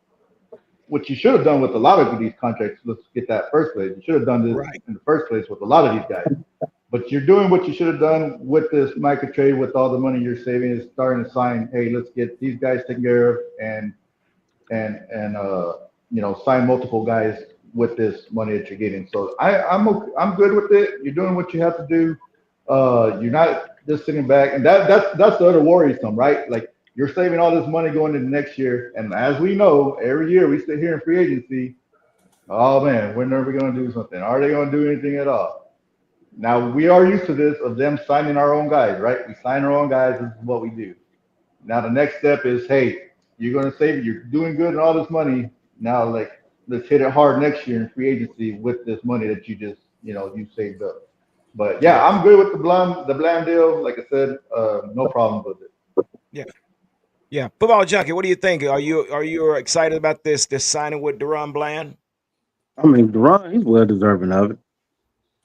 Speaker 5: what you should have done with a lot of these contracts. Let's get that first place. You should have done this
Speaker 1: Right.
Speaker 5: in the first place with a lot of these guys. But you're doing what you should have done with this micro trade with all the money you're saving is starting to sign. Hey, let's get these guys taken care of and sign multiple guys with this money that you're getting. So I'm good with it. You're doing what you have to do. You're not just sitting back, and that's the other worrisome, right? Like you're saving all this money going into next year, and as we know, every year we sit here in free agency. Oh man, when are we going to do something? Are they going to do anything at all? Now we are used to this of them signing our own guys, right? We sign our own guys. This is what we do. Now the next step is, hey, you're going to save. You're doing good and all this money. Now, like, let's hit it hard next year in free agency with this money that you just, you saved up. But
Speaker 1: Yeah.
Speaker 5: yeah, I'm good with the bland deal. Like I said, no problems with it.
Speaker 1: Yeah. Yeah. Football Junkie, what do you think? Are you excited about this signing with Deron Bland?
Speaker 3: I mean, Duran, he's well deserving of it.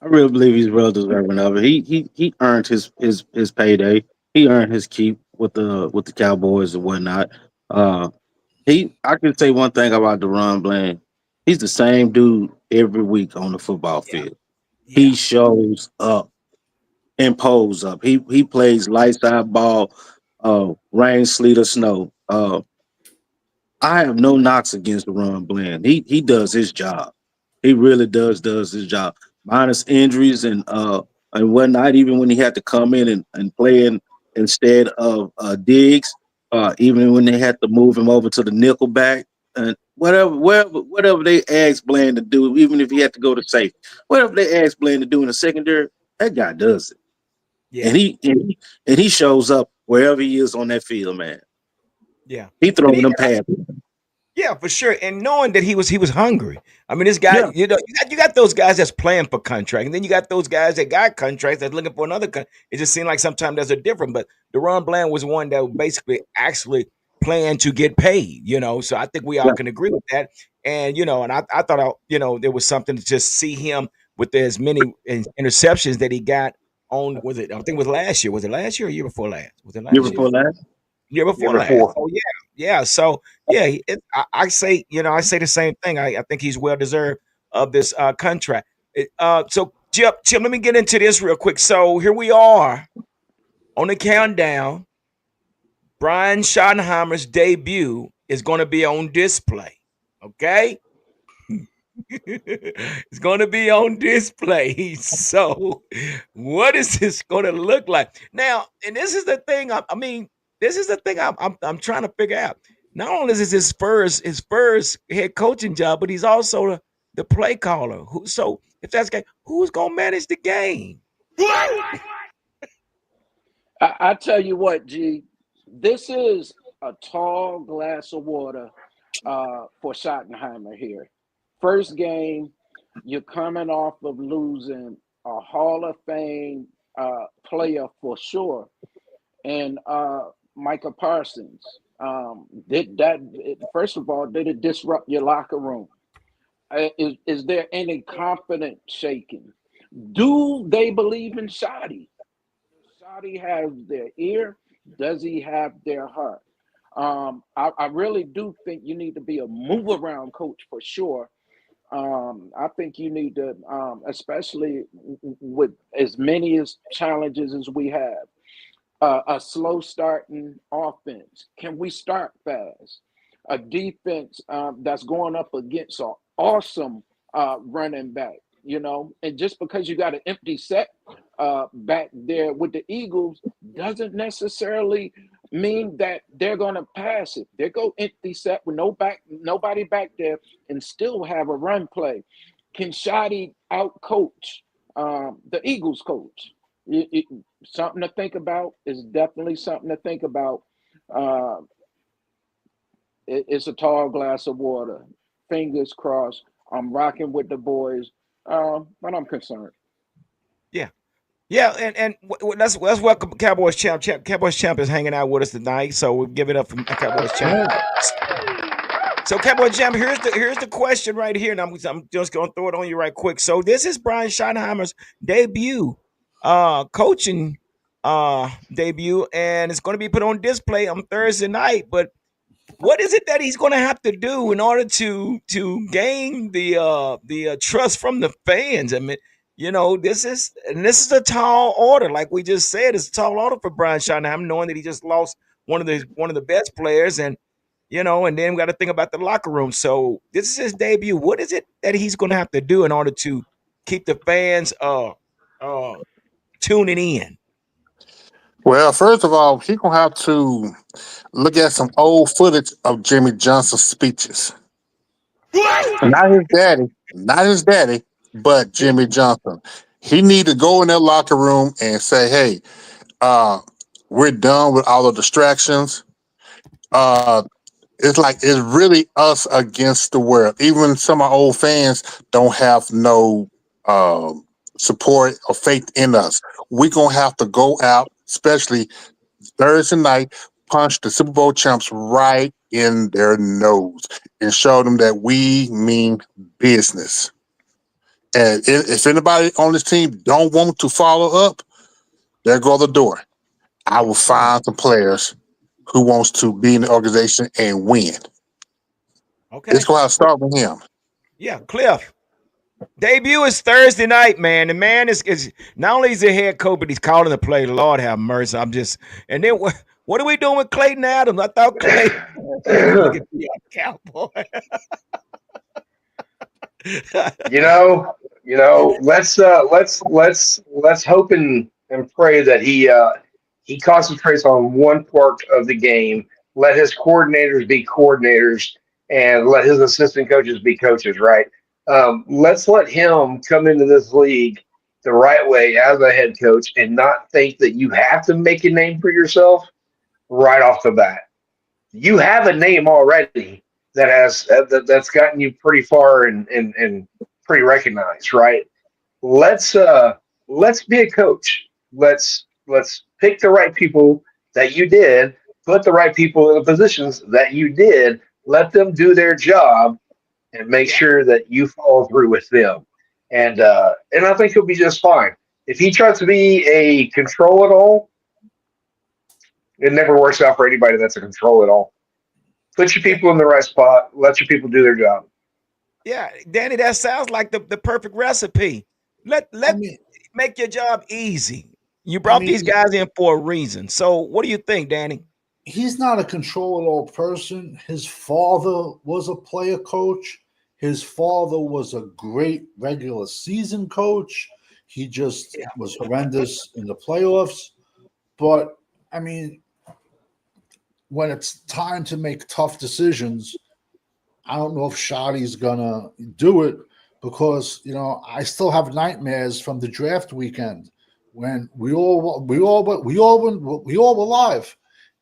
Speaker 3: I really believe he's well deserving of it. He earned his payday. He earned his keep with the Cowboys and whatnot. Uh, I can say one thing about Deron Bland. He's the same dude every week on the football
Speaker 1: Yeah.
Speaker 3: field. He
Speaker 1: Yeah.
Speaker 3: shows up and pulls up. He plays lights out ball, rain, sleet, or snow. I have no knocks against Ron Bland. He does his job. He really does his job. Minus injuries and whatnot, even when he had to come in and play instead of Diggs, even when they had to move him over to the nickel back and whatever they asked Bland to do, even if he had to go to safety, whatever they asked Bland to do in the secondary, that guy does it. And
Speaker 1: Yeah.
Speaker 3: he shows up wherever he is on that field, man.
Speaker 1: Yeah.
Speaker 3: He
Speaker 1: And
Speaker 3: throwing them passes.
Speaker 1: yeah, for sure. And knowing that he was hungry. I mean, this guy,
Speaker 3: Yeah.
Speaker 1: you got those guys that's playing for contract, and then you got those guys that got contracts that's looking for another. It just seemed like sometimes there's a difference. But Deron Bland was one that was basically actually playing to get paid. So I think we all
Speaker 3: Yeah.
Speaker 1: can agree with that. And and I thought there was something to just see him with as many interceptions that he got on. Was it? I think it was last year. Was it last year or year before last? Was it
Speaker 3: Year
Speaker 1: last year?
Speaker 3: before last.
Speaker 1: Year
Speaker 6: Year
Speaker 1: before last.
Speaker 6: before.
Speaker 1: Oh yeah, yeah. So yeah, I say I say the same thing. I think he's well deserved of this contract. So Chip, let me get into this real quick. So here we are on the countdown. Brian Schottenheimer's debut is going to be on display. Okay, It's going to be on display. So, what is this going to look like now? And this is the thing. I mean, this is the thing I'm trying to figure out. Not only is this his first head coaching job, but he's also the play caller. So if that's the case, who's going to manage the game?
Speaker 7: I tell you what, G, this is a tall glass of water for Schottenheimer here. First game, you're coming off of losing a Hall of Fame player for sure, and Micah Parsons. Did that? First of all, did it disrupt your locker room? Is there any confidence shaking? Do they believe in Shotty? Does Shotty have their ear? Does he have their heart? I really do think you need to be a move around coach for sure. I think you need to, especially with as many as challenges as we have, a slow starting offense. Can we start fast? A defense that's going up against an awesome running back, and just because you got an empty set back there with the Eagles doesn't necessarily mean that they're going to pass it. They go empty set with nobody back there, and still have a run play. Can Shotty out coach the Eagles coach? Something to think about. Is definitely something to think about. Uh, it's a tall glass of water. Fingers crossed. I'm rocking with the boys, but I'm concerned.
Speaker 1: Yeah. Yeah, and let's welcome Cowboys champ. Cowboys champ is hanging out with us tonight, so we'll give it up for Cowboys champ. So Cowboys champ, here's the question right here, and I'm just gonna throw it on you right quick. So this is Brian Schottenheimer's debut, coaching debut, and it's going to be put on display on Thursday night. But what is it that he's going to have to do in order to gain the trust from the fans? I mean, this is a tall order, like we just said. It's a tall order for Brian Schottenheimer, knowing that he just lost one of the best players, and then we got to think about the locker room. So this is his debut. What is it that he's going to have to do in order to keep the fans uh tuning in?
Speaker 8: Well, first of all, he gonna have to look at some old footage of Jimmy Johnson's speeches. Not his daddy, but Jimmy Johnson. He need to go in that locker room and say, "Hey, uh, we're done with all the distractions. Uh, it's really us against the world. Even some of our old fans don't have no support or faith in us. We're gonna have to go out, especially Thursday night, punch the Super Bowl champs right in their nose and show them that we mean business. And if anybody on this team don't want to follow up, there go the door. I will find some players who wants to be in the organization and win. It's
Speaker 1: Okay.
Speaker 8: going to start with him.
Speaker 1: Yeah, Cliff. Debut is Thursday night, man. The man is not only is he head coach, but he's calling the play. Lord have mercy. And then what are we doing with Clayton Adams? I thought Clayton. Look at the Cowboy.
Speaker 6: you know, let's hope and pray that he concentrates on one part of the game. Let his coordinators be coordinators, and let his assistant coaches be coaches. Right? Let's let him come into this league the right way as a head coach, and not think that you have to make a name for yourself right off the bat. You have a name already that's gotten you pretty far and pretty recognized, right? Let's let's be a coach. Let's pick the right people that you did, put the right people in the positions that you did, let them do their job, and make
Speaker 1: Yeah,
Speaker 6: sure that you follow through with them. And I think he'll be just fine. If he tries to be a control at all, it never works out for anybody that's a control at all. Put your
Speaker 1: yeah,
Speaker 6: people in the right spot. Let your people do their job.
Speaker 1: yeah. Danny, that sounds like the perfect recipe. Let
Speaker 4: I
Speaker 1: let
Speaker 4: mean,
Speaker 1: make your job easy. You
Speaker 4: I
Speaker 1: brought
Speaker 4: mean,
Speaker 1: these guys in for a reason. So what do you think, Danny?
Speaker 4: he's not a control it all person. His father was a player coach. His father was a great regular season coach. He just was horrendous in the playoffs. But I mean, when it's time to make tough decisions, I don't know if Shotty's gonna do it because I still have nightmares from the draft weekend when we all were live,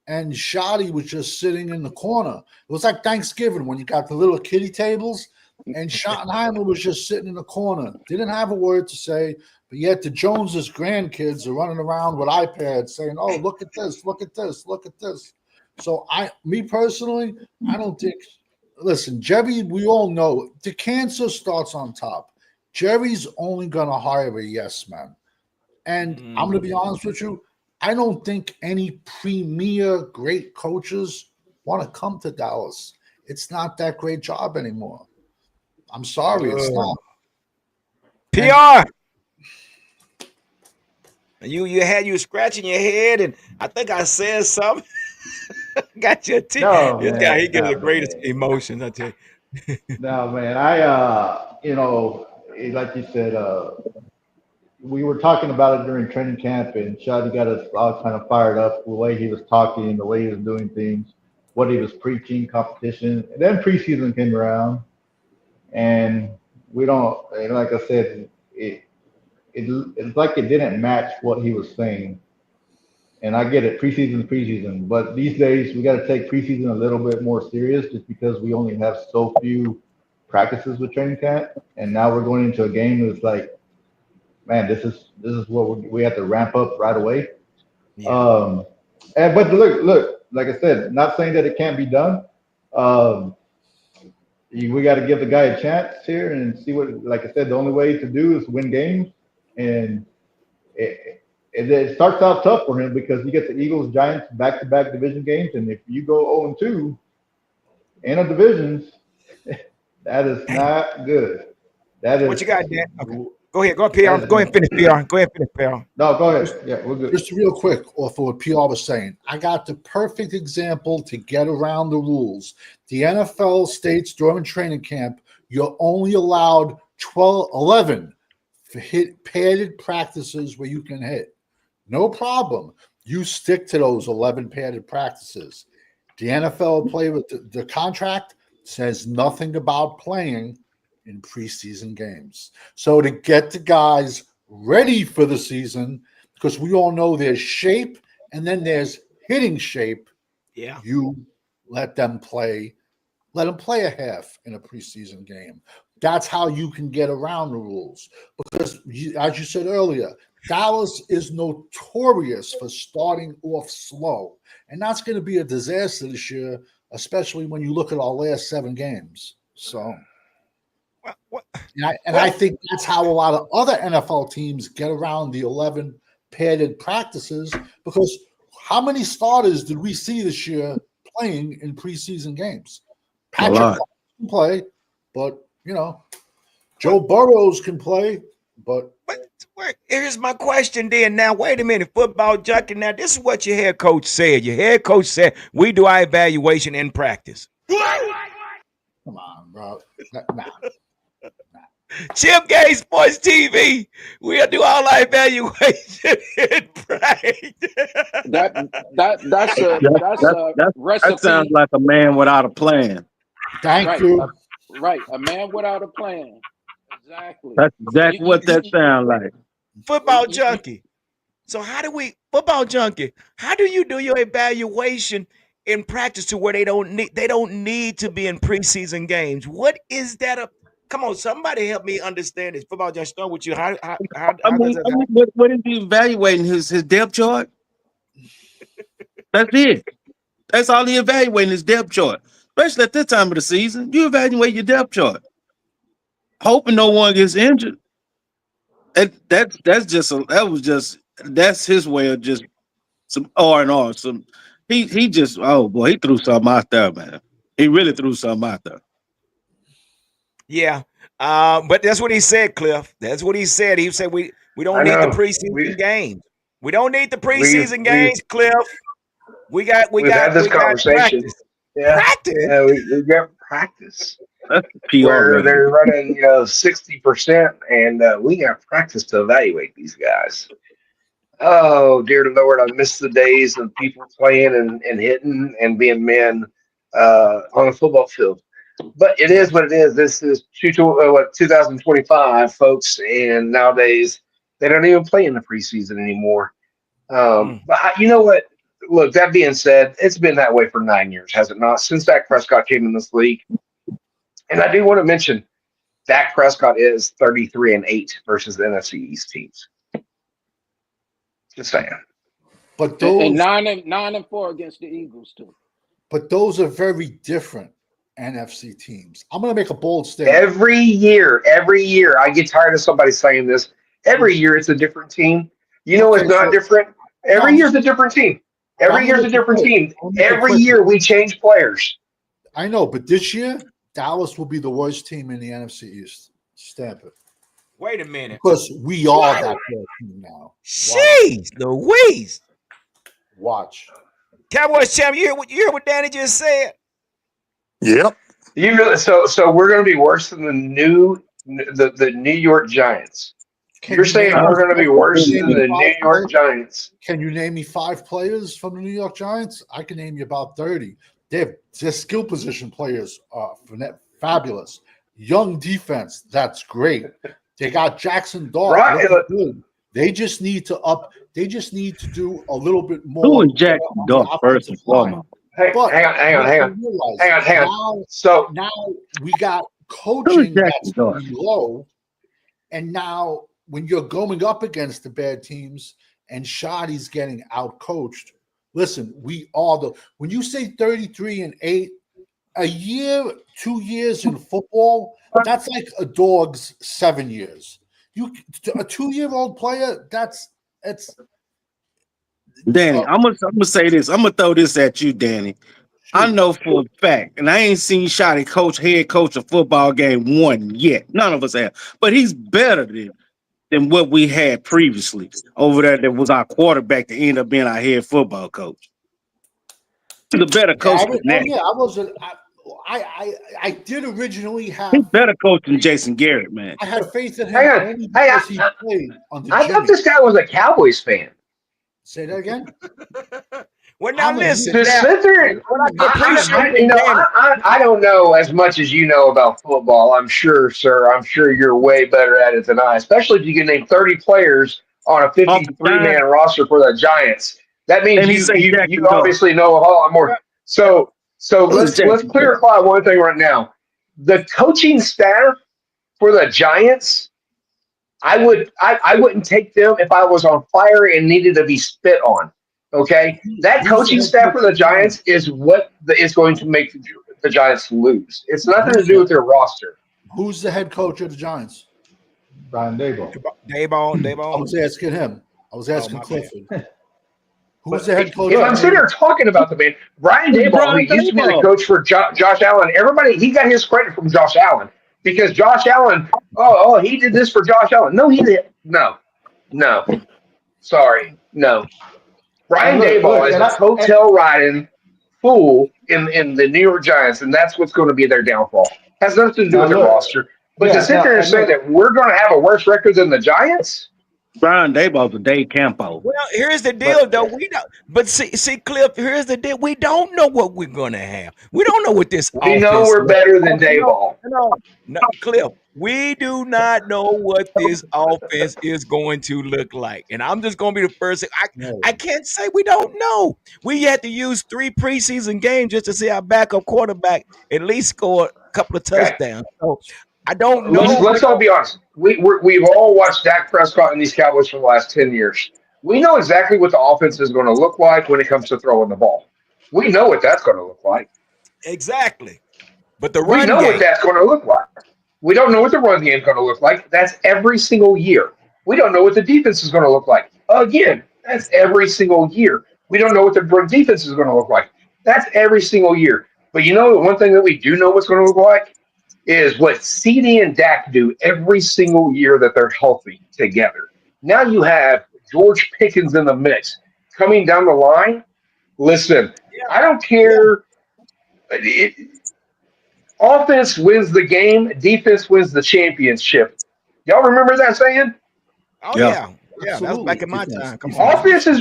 Speaker 4: and Shotty was just sitting in the corner. It was like Thanksgiving when you got the little kiddie tables, and Schottenheimer was just sitting in the corner. Didn't have a word to say, but yet the Joneses' grandkids are running around with iPads saying, "Oh, look at this, look at this, look at this." So me personally, I don't think. Listen, Jerry, we all know the cancer starts on top. Jerry's only gonna hire a yes man. And I'm going to be honest with you. I don't think any premier great coaches want to come to Dallas. It's not that great job anymore. I'm sorry, it's not. And
Speaker 1: PR. You scratching your head, and I think I said something. Got your teeth.
Speaker 5: No,
Speaker 1: This guy, he
Speaker 5: man.
Speaker 1: gives the
Speaker 5: No,
Speaker 1: greatest
Speaker 5: man.
Speaker 1: emotions. I tell you.
Speaker 5: No, man. Like you said, we were talking about it during training camp, and Shadi got us all kind of fired up the way he was talking, the way he was doing things, what he was preaching, competition. And then preseason came around, and we don't. And like I said, it's like it didn't match what he was saying. And I get it, preseason, but these days we got to take preseason a little bit more serious, just because we only have so few practices with training camp, and now we're going into a game that's like, man, this is what we have to ramp up right away.
Speaker 1: Yeah.
Speaker 5: Um, and but look, like I said, not saying that it can't be done. Um, we got to give the guy a chance here and see what. Like I said, the only way to do is win games, and it starts out tough for him because you get the Eagles, Giants back-to-back division games, and if you go 0-2 in a divisions, that is
Speaker 1: Damn.
Speaker 5: not good. That
Speaker 1: What you got, Dan? Okay.
Speaker 5: is
Speaker 1: Go ahead. Go,
Speaker 5: that
Speaker 1: PR. Go ahead and
Speaker 5: is
Speaker 1: finish, PR. Go ahead and finish, PR.
Speaker 5: no. Go
Speaker 4: just,
Speaker 5: ahead. Yeah, we're good.
Speaker 4: just real quick, off of what PR was saying, I got the perfect example to get around the rules. The NFL states during training camp, you're only allowed 11 for hit padded practices where you can hit. No problem. You stick to those 11 padded practices. The NFL play with the contract says nothing about playing in preseason games. So to get the guys ready for the season, because we all know there's shape and then there's hitting shape,
Speaker 1: Yeah.
Speaker 4: you let them play. Let them play a half in a preseason game. That's how you can get around the rules. Because, as you said earlier, Dallas is notorious for starting off slow. And that's going to be a disaster this year, especially when you look at our last 7 games. So,
Speaker 1: What?
Speaker 4: I think that's how a lot of other NFL teams get around the 11 padded practices, because how many starters did we see this year playing in preseason games?
Speaker 3: A
Speaker 4: Patrick
Speaker 3: lot.
Speaker 4: can play, but Joe Burrows can play, but
Speaker 1: Here's my question then. Now, wait a minute. Football junkie. Now, this is what your head coach said. Your head coach said, we do our evaluation in practice.
Speaker 4: come on, bro. Nah.
Speaker 1: Chip Gay Sports TV. We'll do all our evaluation in practice.
Speaker 7: That's a
Speaker 3: That sounds
Speaker 7: recipe.
Speaker 3: like a man without a plan.
Speaker 4: Thank
Speaker 7: Right,
Speaker 4: you.
Speaker 7: right. A man without a plan. Exactly.
Speaker 3: That's
Speaker 7: You,
Speaker 3: exactly
Speaker 7: you,
Speaker 3: what that sounds like.
Speaker 1: Football
Speaker 7: you,
Speaker 1: junkie. So football junkie, how do you do your evaluation in practice to where they don't need to be in preseason games? What is that? Come on, somebody help me understand this. Football junkie, start with you. How does that happen?
Speaker 3: What is he evaluating? His depth chart? That's it. That's all he evaluating, his depth chart. Especially at this time of the season, you evaluate your depth chart, hoping no one gets injured. That's his way of just some R&R. He just, oh boy, he threw something out there, man. He really threw something out there.
Speaker 1: Yeah. But that's what he said, Cliff. That's what he said. He said we don't
Speaker 6: I
Speaker 1: need the
Speaker 6: know.
Speaker 1: preseason games. We don't need the
Speaker 6: We've
Speaker 1: preseason
Speaker 6: we've
Speaker 1: games, Cliff. We got we
Speaker 6: we've
Speaker 1: got
Speaker 6: had this
Speaker 1: we got
Speaker 6: conversation.
Speaker 1: practice.
Speaker 6: Yeah,
Speaker 1: Practice.
Speaker 6: yeah. We got practice.
Speaker 3: That's the PR
Speaker 6: where
Speaker 3: revenue.
Speaker 6: they're running 60%, and we got practice to evaluate these guys. Oh dear Lord, I miss the days of people playing and hitting and being men on a football field. But it is what it is. This is 2025, folks, and nowadays they don't even play in the preseason anymore.
Speaker 1: Mm.
Speaker 6: But you know what? Look, that being said, it's been that way for 9 years, has it not? Since Dak Prescott came in this league. And I do want to mention Dak Prescott is 33-8 versus the NFC East teams. Just saying.
Speaker 4: But
Speaker 7: And
Speaker 4: those,
Speaker 7: 9-4 against the Eagles too.
Speaker 4: but those are very different NFC teams. I'm going to make a bold statement.
Speaker 6: Every year, I get tired of somebody saying this. Every year, it's a different team. You know,
Speaker 4: Okay,
Speaker 6: it's not
Speaker 4: so
Speaker 6: different. Every
Speaker 4: no,
Speaker 6: year's a different team.
Speaker 4: I'm
Speaker 6: Every
Speaker 4: gonna
Speaker 6: year's a
Speaker 4: make it
Speaker 6: different
Speaker 4: quick.
Speaker 6: team.
Speaker 4: I'm gonna make it
Speaker 6: Every
Speaker 4: quick.
Speaker 6: year, we change players.
Speaker 4: I know, but this year Dallas will be the worst team in the NFC East. Stamp it.
Speaker 1: Wait a minute.
Speaker 4: Because we are that bad team now.
Speaker 1: Jeez Louise.
Speaker 4: Watch.
Speaker 1: Cowboys champ, you hear what Danny just said?
Speaker 8: Yep.
Speaker 6: You really, so we're going to be worse than the New York Giants. You're saying
Speaker 3: I
Speaker 6: we're going to be worse
Speaker 4: name
Speaker 6: than
Speaker 4: me
Speaker 6: the New York Giants?
Speaker 4: Can you name me 5 players from the New York Giants? I can name you about 30. Their skill position players are fabulous. Young defense, that's great. They got Jackson Dart.
Speaker 6: Right.
Speaker 4: Good. They just need to do a little bit
Speaker 3: Who
Speaker 4: more
Speaker 3: is Jackson
Speaker 4: on the
Speaker 3: Dart first
Speaker 4: offensive
Speaker 3: and
Speaker 4: line.
Speaker 3: foremost?
Speaker 6: Hey,
Speaker 4: But
Speaker 6: hang on. So
Speaker 4: now we got
Speaker 3: Who is
Speaker 4: coaching
Speaker 3: Jackson
Speaker 4: that's
Speaker 3: Dart?
Speaker 4: pretty low. And now when you're going up against the bad teams and Shoddy's getting out coached, listen, when you say 33-8, a year, 2 years in football, that's like a dog's 7 years. A 2-year-old player, it's
Speaker 3: Danny, I'm gonna say this. I'm gonna throw this at you, Danny. I know for a fact, and I ain't seen Shotty head coach a football game one yet. None of us have, but he's better than what we had previously over there. That was our quarterback to end up being our head football coach. He's a better coach than that.
Speaker 4: I wasn't. I did originally have.
Speaker 3: He's better coach than Jason Garrett, man.
Speaker 4: I had faith in him
Speaker 6: Hang on.
Speaker 4: only because he played under
Speaker 6: I
Speaker 4: Jimmy.
Speaker 6: thought this guy was a Cowboys fan.
Speaker 4: Say that again.
Speaker 1: Well, now listen.
Speaker 6: To sit there, I don't know as much as you know about football. I'm sure, sir. I'm sure you're way better at it than I, especially if you can name 30 players on a 53-man roster for the Giants. That means you obviously know a whole lot more. So let's clarify one thing right now. The coaching staff for the Giants, I wouldn't take them if I was on fire and needed to be spit on. Okay, that coaching staff for the Giants is what is going to make the Giants lose. It's nothing to do with their roster.
Speaker 4: Who's the head coach of the Giants?
Speaker 5: Brian Daboll.
Speaker 4: I was asking him. I was asking Clifford. Who's the head coach?
Speaker 6: If I'm sitting here talking about the man, Brian Daboll, who used to be the coach for Josh Allen, he got his credit from Josh Allen because Josh Allen, he did this for Josh Allen. No, he didn't. No. Sorry, no. Brian Daboll is a hotel riding fool in the New York Giants, and that's what's going to be their downfall. Has nothing to do with their roster. But to sit there and say that we're going to have a worse record than the Giants?
Speaker 3: Brian Daboll's a Dave Campo.
Speaker 1: Well, here's the deal, though. We don't. But see, Cliff. Here's the deal. We don't know what we're gonna have. We don't know what this.
Speaker 6: We know we're better than Daboll.
Speaker 1: No, Cliff. We do not know what this offense is going to look like, and I'm just gonna be the first. I can't say we don't know. We had to use 3 preseason games just to see our backup quarterback at least score a couple of touchdowns. So I don't know.
Speaker 6: Let's all be honest. We've all watched Dak Prescott and these Cowboys for the last 10 years. We know exactly what the offense is going to look like when it comes to throwing the ball. We know what that's going to look like.
Speaker 1: Exactly. But the
Speaker 6: we
Speaker 1: run
Speaker 6: know
Speaker 1: game.
Speaker 6: what that's going to look like. We don't know what the run game is going to look like. That's every single year. We don't know what the defense is going to look like. Again, that's every single year. We don't know what the defense is going to look like. That's every single year. But you know, one thing that we do know what's going to look like is what CD and Dak do every single year that they're healthy together. Now you have George Pickens in the mix coming down the line. Listen, I don't care. offense wins the game, defense wins the championship. Y'all remember that saying?
Speaker 1: Oh
Speaker 3: Yeah.
Speaker 1: yeah, yeah. That was back
Speaker 4: Absolutely.
Speaker 1: in my
Speaker 4: Defense.
Speaker 1: time. Come on now.
Speaker 4: Defense.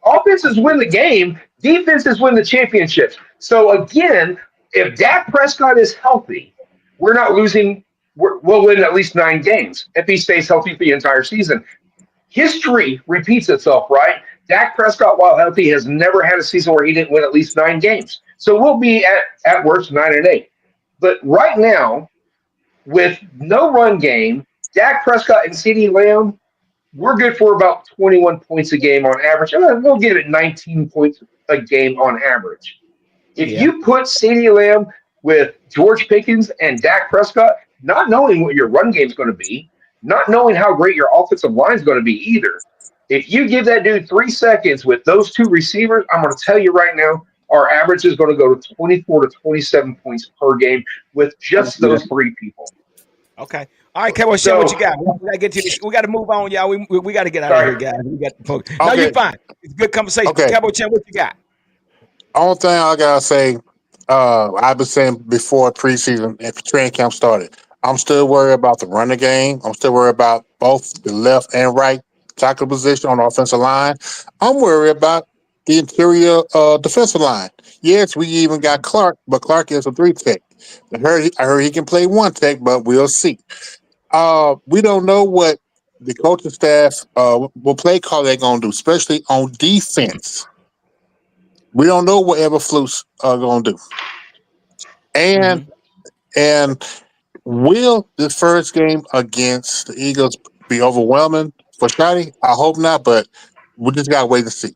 Speaker 6: Offenses win the game, defenses win the championships. So again, if Dak Prescott is healthy, we're not losing. We'll win at least 9 games if he stays healthy for the entire season. History repeats itself, right? Dak Prescott, while healthy, has never had a season where he didn't win at least 9 games. So we'll be at worst 9-8. But right now, with no run game, Dak Prescott and CeeDee Lamb, we're good for about 21 points a game on average. We'll give it 19 points a game on average. If
Speaker 1: Yeah.
Speaker 6: you put CeeDee Lamb with George Pickens and Dak Prescott, not knowing what your run game is going to be, not knowing how great your offensive line is going to be either, if you give that dude 3 seconds with those two receivers, I'm going to tell you right now, our average is going to go to 24 to 27 points per game with just
Speaker 3: Yeah.
Speaker 6: those three people.
Speaker 1: Okay. All right, Cowboy, share what you
Speaker 6: So,
Speaker 1: got. We gotta get to this. We gotta move on, y'all. We gotta get out of here,
Speaker 6: sorry.
Speaker 1: guys. We got the folks. No,
Speaker 8: Okay.
Speaker 1: you're fine. It's a good conversation.
Speaker 8: Okay.
Speaker 1: Cowboy, Chan, what you got?
Speaker 8: Only thing I gotta say, I've been saying before preseason if training camp started, I'm still worried about the running game. I'm still worried about both the left and right tackle position on the offensive line. I'm worried about the interior defensive line. Yes, we even got Clark, but Clark is a 3 tech. I heard he can play 1 tech, but we'll see. We don't know what the coaching staff will play call they're gonna do, especially on defense. We don't know what Eberflus are gonna do. And
Speaker 1: Mm-hmm.
Speaker 8: and will this first game against the Eagles be overwhelming for Scotty? I hope not, but we just gotta wait and see.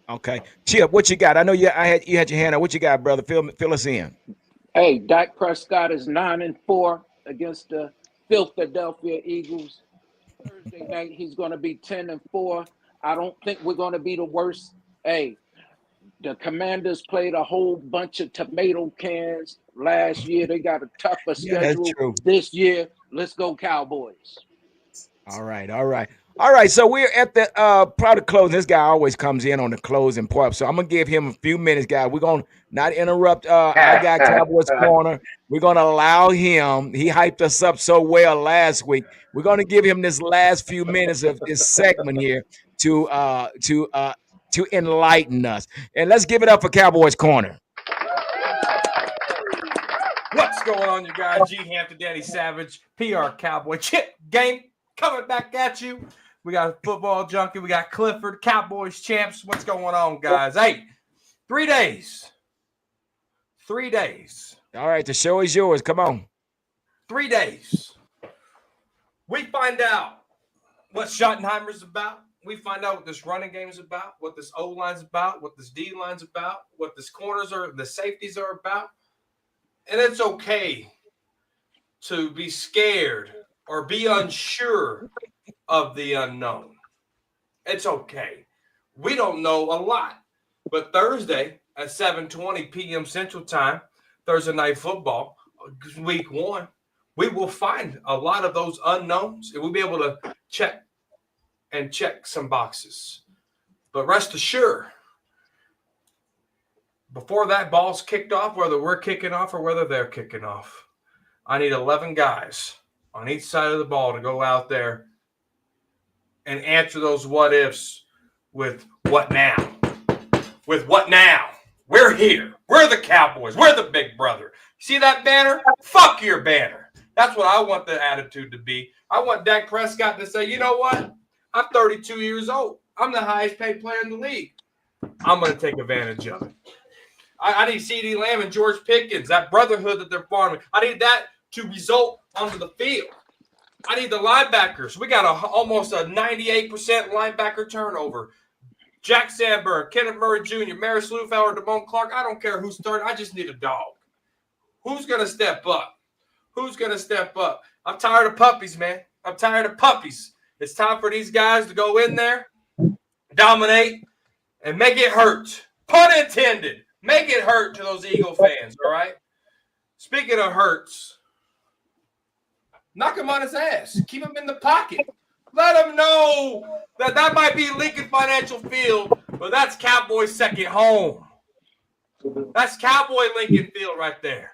Speaker 1: Okay. Chip, what you got? I know you had your hand up. What you got, brother? Fill us in.
Speaker 7: Hey, Dak Prescott is 9-4 against the Philadelphia Eagles. Thursday night, he's going to be 10-4. I don't think we're going to be the worst. Hey, the Commanders played a whole bunch of tomato cans last year. They got a tougher
Speaker 1: Yeah, that's
Speaker 7: schedule
Speaker 1: true.
Speaker 7: this year. Let's go, Cowboys.
Speaker 1: All right, all right. All right, so we're at the part of closing. This guy always comes in on the closing part. So I'm gonna give him a few minutes, guys. We're gonna not interrupt our guy Cowboys Corner. We're gonna allow him. He hyped us up so well last week. We're gonna give him this last few minutes of this segment here to enlighten us. And let's give it up for Cowboys Corner.
Speaker 9: What's going on, you guys? G Hampton, Danny Savage, PR Cowboy, Chip Game coming back at you. We got a football junkie. We got Clifford, Cowboys champs. What's going on, guys? Hey, 3 days. 3 days.
Speaker 1: All right, the show is yours. Come on.
Speaker 9: 3 days. We find out what Schottenheimer's about. We find out what this running game is about, what this O-line's about, what this D-line's about, what this corners are, the safeties are about. And it's okay to be scared or be unsure of the unknown. It's okay. We don't know a lot. But Thursday at 7:20 p.m. Central Time, Thursday Night Football, week 1, we will find a lot of those unknowns, and we'll be able to check some boxes. But rest assured, before that ball's kicked off, whether we're kicking off or whether they're kicking off, I need 11 guys on each side of the ball to go out there and answer those what ifs with what now? With what now? We're here. We're the Cowboys. We're the big brother. See that banner? Fuck your banner. That's what I want the attitude to be. I want Dak Prescott to say, you know what? I'm 32 years old. I'm the highest paid player in the league. I'm going to take advantage of it. I need CeeDee Lamb and George Pickens, that brotherhood that they're forming. I need that to result onto the field. I need the linebackers. We got almost a 98% linebacker turnover. Jack Sandberg, Kenneth Murray Jr., Maris Lufauer, Damone Clark. I don't care who's starting. I just need a dog. Who's going to step up? Who's going to step up? I'm tired of puppies, man. I'm tired of puppies. It's time for these guys to go in there, dominate, and make it hurt. Pun intended. Make it hurt to those Eagle fans, all right? Speaking of hurts, knock him on his ass. Keep him in the pocket. Let him know that might be Lincoln Financial Field, but that's Cowboys' second home. That's Cowboy Lincoln Field right there.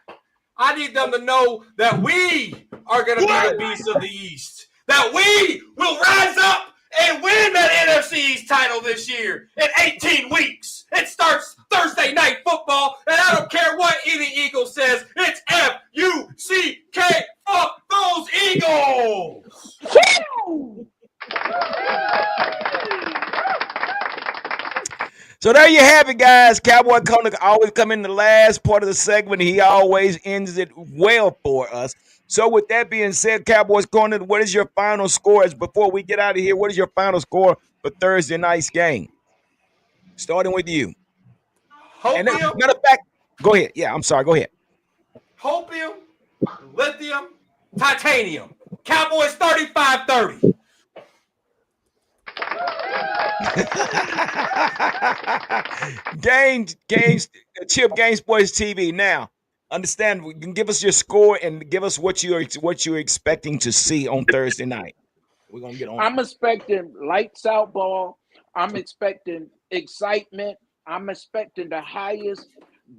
Speaker 9: I need them to know that we are going to be the beast of the East. That we will rise up and win that NFC East title this year in 18 weeks. It starts Thursday Night Football, and I don't care what any Eagle says. It's F-U-C-K. Fuck those Eagles!
Speaker 1: So there you have it, guys. Cowboy Corner always come in the last part of the segment. He always ends it well for us. So with that being said, Cowboys Corner, what is your final score? Before we get out of here, what is your final score for Thursday night's game? Starting with you. And then,
Speaker 9: Hopium,
Speaker 1: matter of fact, go ahead. Yeah, I'm sorry. Go ahead.
Speaker 9: hopium, lithium, titanium. Cowboys 35-30.
Speaker 1: Chip Game Sports TV. Now, understand, you can give us your score and give us what you're expecting to see on Thursday night. We're gonna get on.
Speaker 7: I'm expecting lights out ball. I'm expecting excitement. I'm expecting the highest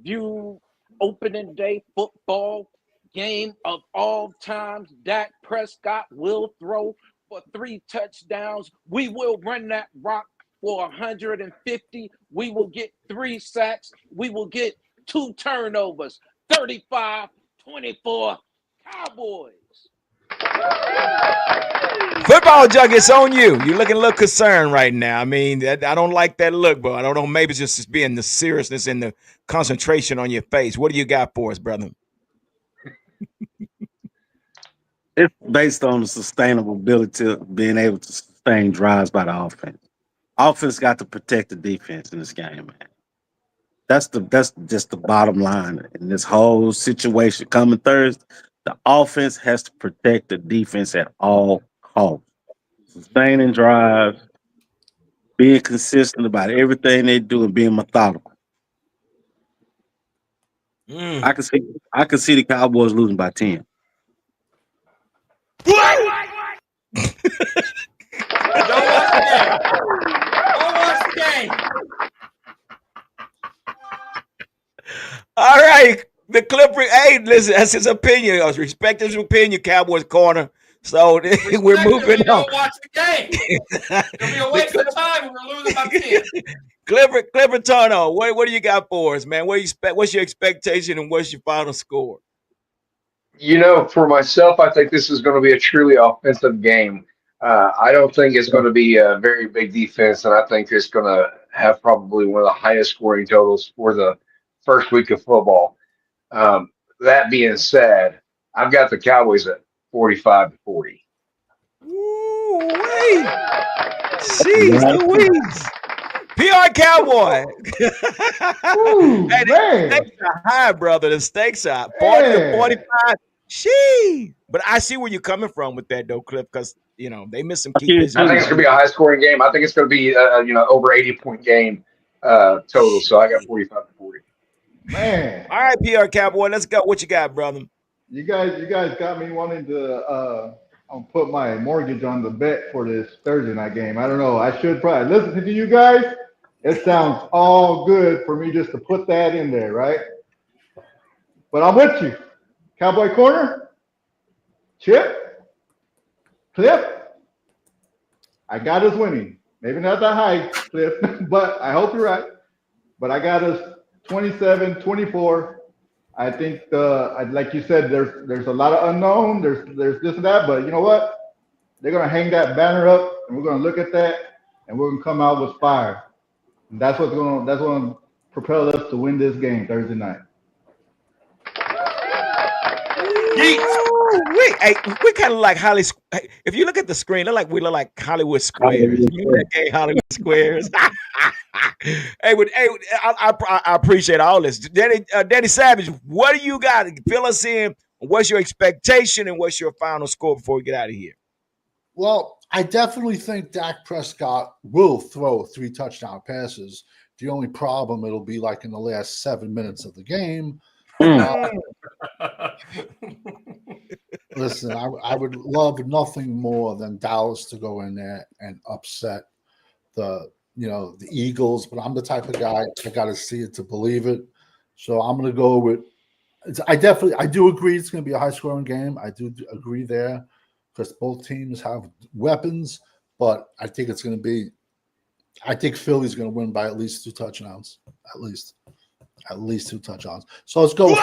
Speaker 7: viewed opening day football game of all times. Dak Prescott will throw for 3 touchdowns. We will run that rock for 150. We will get 3 sacks. We will get 2 turnovers. 35-24 Cowboys.
Speaker 1: Football Jug, it's on you. You're looking a little concerned right now. I mean, I don't like that look, but I don't know. Maybe it's just being the seriousness and the concentration on your face. What do you got for us, brother?
Speaker 3: It's based on the sustainable ability of being able to sustain drives by the offense. Offense got to protect the defense in this game, man. That's just the bottom line in this whole situation coming Thursday. The offense has to protect the defense at all costs. Sustaining drives, being consistent about everything they do, and being methodical. I can see the Cowboys losing by 10.
Speaker 9: Don't watch the game. Don't watch the game.
Speaker 1: All right. The Clipper, hey, listen, that's his opinion. I respect his opinion, Cowboys Corner. So we're moving on.
Speaker 9: Don't watch the game. It'll be a waste of time when we're losing by 10.
Speaker 1: Clipper Turno, what do you got for us, man? What's your expectation and what's your final score?
Speaker 6: For myself, I think this is going to be a truly offensive game. I don't think it's going to be a very big defense, and I think it's going to have probably one of the highest scoring totals for the first week of football. That being said, I've got the Cowboys at 45-40.
Speaker 1: Ooh, wait. Jeez Louise. PR Cowboy.
Speaker 5: Ooh,
Speaker 1: Hey, the
Speaker 5: man.
Speaker 1: stakes are high, brother. The stakes are 40-45. She. But I see where you're coming from with that, though, Cliff, because, they missed some key
Speaker 6: I think
Speaker 1: positions.
Speaker 6: it's going to be a high scoring game. I think it's going to be, over 80-point game total. So I got 45-40.
Speaker 5: Man.
Speaker 1: All right, PR Cowboy, let's go. What you got, brother?
Speaker 5: You guys got me wanting to put my mortgage on the bet for this Thursday night game. I don't know. I should probably listen to you guys. It sounds all good for me just to put that in there, right? But I'm with you. Cowboy Corner, Chip, Cliff. I got us winning. Maybe not that high, Cliff, but I hope you're right. But I got us 27-24. I think like you said, there's a lot of unknown. There's this and that, but you know what? They're gonna hang that banner up, and we're gonna look at that, and we're gonna come out with fire. And that's gonna propel us to win this game Thursday night.
Speaker 1: We kind of like Hollywood. If you look at the screen, we look like Hollywood Squares. You that game, Hollywood Squares. I appreciate all this. Danny Savage, what do you got? Fill us in. What's your expectation and what's your final score before we get out of here?
Speaker 4: Well, I definitely think Dak Prescott will throw 3 touchdown passes. The only problem, it'll be like in the last 7 minutes of the game. Listen, I would love nothing more than Dallas to go in there and upset the Eagles, but I'm the type of guy I got to see it to believe it. So I'm going to go with I do agree it's going to be a high scoring game. I do agree there because both teams have weapons, but I think it's going to be. I think Philly's going to win by at least 2 touchdowns. At least 2 touchdowns. So let's go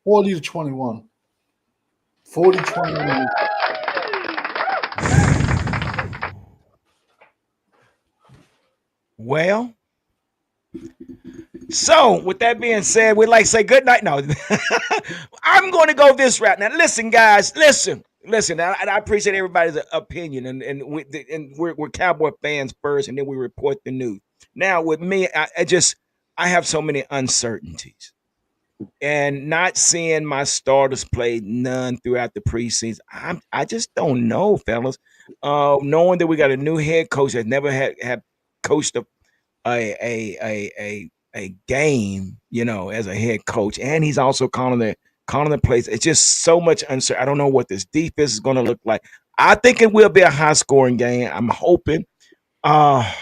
Speaker 4: 40 to 21. 40 21.
Speaker 1: Well, so with that being said, we'd like to say good night. No, I'm going to go this route. Now, listen, guys, listen. I appreciate everybody's opinion, and we're Cowboy fans first, and then we report the news. Now, with me, I have so many uncertainties, and not seeing my starters play none throughout the preseason. I just don't know, fellas. Knowing that we got a new head coach that never had coached a game, as a head coach, and he's also calling the plays. It's just so much uncertain. I don't know what this defense is going to look like. I think it will be a high scoring game. I'm hoping. I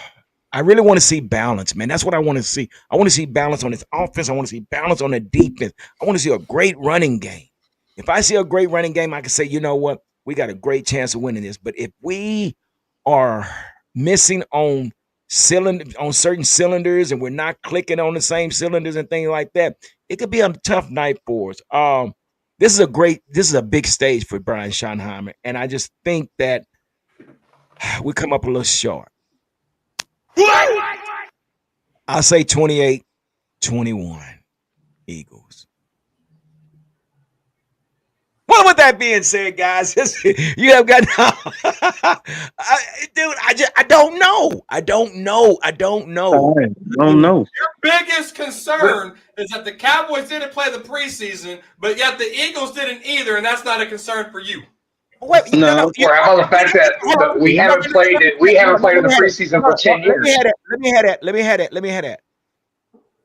Speaker 1: really want to see balance, man. That's what I want to see. I want to see balance on this offense. I want to see balance on the defense. I want to see a great running game. If I see a great running game, I can say, you know what, we got a great chance of winning this. But if we are missing on certain cylinders and we're not clicking on the same cylinders and things like that, it could be a tough night for us. This is a big stage for Brian Schottenheimer, and I just think that we come up a little short. I'll say 28-21 Eagles. Well, with that being said, guys, you have got I don't know.
Speaker 3: I don't know.
Speaker 9: Your biggest concern is that the Cowboys didn't play the preseason, but yet the Eagles didn't either, and that's not a concern for you.
Speaker 1: Wait,
Speaker 6: or how about the fact that we haven't played it? We haven't played in the preseason for 10 years.
Speaker 1: Let me have that.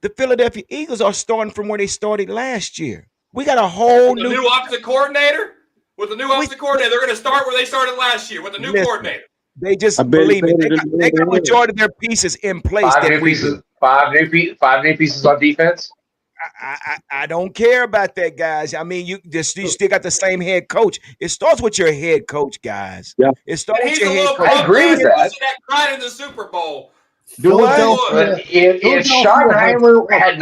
Speaker 1: The Philadelphia Eagles are starting from where they started last year. We got a whole
Speaker 9: new offensive coordinator. With the new offensive coordinator, they're going to start where they started last year with the new coordinator.
Speaker 1: They just believe it. They got majority of their pieces in place.
Speaker 6: Five new pieces on defense.
Speaker 1: I don't care about that, guys. I mean, you still got the same head coach. It starts with your head coach, guys.
Speaker 3: Yeah.
Speaker 1: It starts with your head coach.
Speaker 6: I agree with that.
Speaker 9: That in the Super Bowl.
Speaker 6: If Schottenheimer has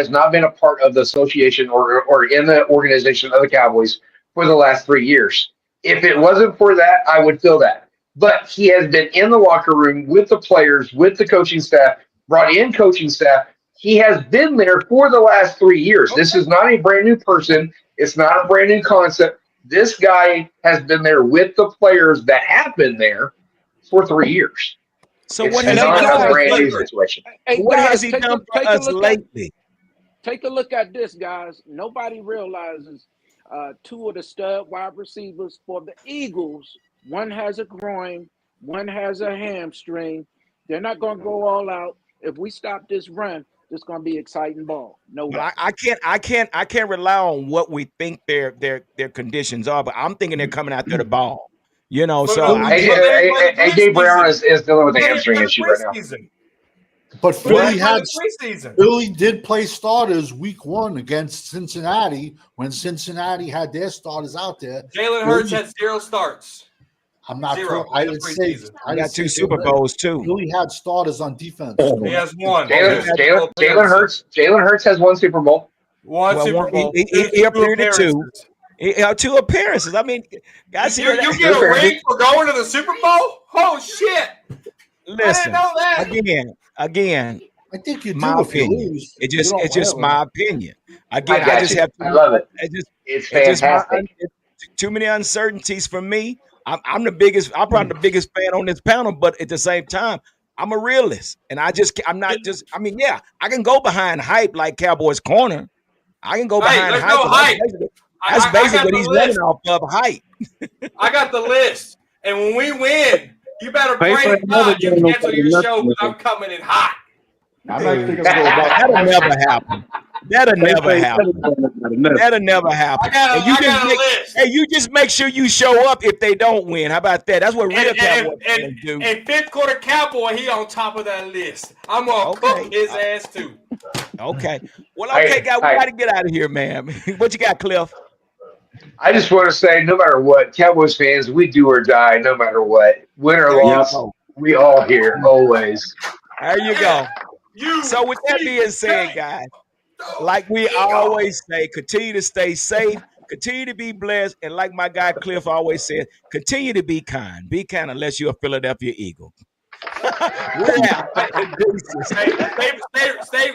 Speaker 6: not been a part of the association or in the organization of the Cowboys for the last 3 years, if it wasn't for that, I would feel that. But he has been in the locker room with the players, with the coaching staff, brought in coaching staff. He has been there for the last 3 years. Okay. This is not a brand new person. It's not a brand new concept. This guy has been there with the players that have been there for 3 years.
Speaker 1: So what has he done? What has he done for us lately?
Speaker 7: Take a look at this, guys. Nobody realizes 2 of the stud wide receivers for the Eagles. One has a groin, one has a hamstring. They're not going to go all out. If we stop this run, it's going to be exciting ball. No way.
Speaker 1: I can't rely on what we think their conditions are, but I'm thinking they're coming out there to ball. So
Speaker 6: AJ Brown is dealing with a hamstring issue right now.
Speaker 4: But Philly did play starters week 1 against Cincinnati when Cincinnati had their starters out there.
Speaker 9: Jalen Hurts had 0 starts.
Speaker 4: I'm not sure. I didn't say.
Speaker 1: I got 2 Super Bowls too.
Speaker 4: Philly had starters on defense.
Speaker 9: He has 1.
Speaker 6: Jalen Hurts has 1 Super Bowl.
Speaker 9: One Super Bowl.
Speaker 1: He appeared in 2. 2 appearances. I mean, guys,
Speaker 9: you get a ring for going to the Super Bowl? Oh shit!
Speaker 1: Listen,
Speaker 9: I didn't know that.
Speaker 1: Again.
Speaker 4: I think you do.
Speaker 1: My opinion. It's just my opinion. Again,
Speaker 6: I love it. It's fantastic.
Speaker 1: Too many uncertainties for me. I'm probably the biggest fan on this panel, but at the same time, I'm a realist, and I can go behind hype like Cowboys Corner. I can go behind hype.
Speaker 9: No hype.
Speaker 1: That's basically what he's running off of, hype.
Speaker 9: I got the list, and when we win, you better bring it up. You cancel your show because I'm coming in hot.
Speaker 5: I'm not thinking
Speaker 1: That'll never happen. That'll never happen. You just make sure you show up if they don't win. How about that? That's what real Cowboys do.
Speaker 9: And 5th quarter Cowboy, he on top of that list. I'm gonna cook his ass too.
Speaker 1: Okay. Well, okay, guys, we got to get out of here, man. What you got, Cliff?
Speaker 6: I just want to say, no matter what, Cowboys fans, we do or die, no matter what, win or
Speaker 1: There you
Speaker 3: Yep.
Speaker 6: loss,
Speaker 1: go.
Speaker 6: we all here always.
Speaker 1: There you go. So with that being said, guys, like we always say, continue to stay safe, continue to be blessed, and like my guy Cliff always says, continue to be kind. Be kind unless you're a Philadelphia Eagle. We're out. Deuces.
Speaker 9: Stay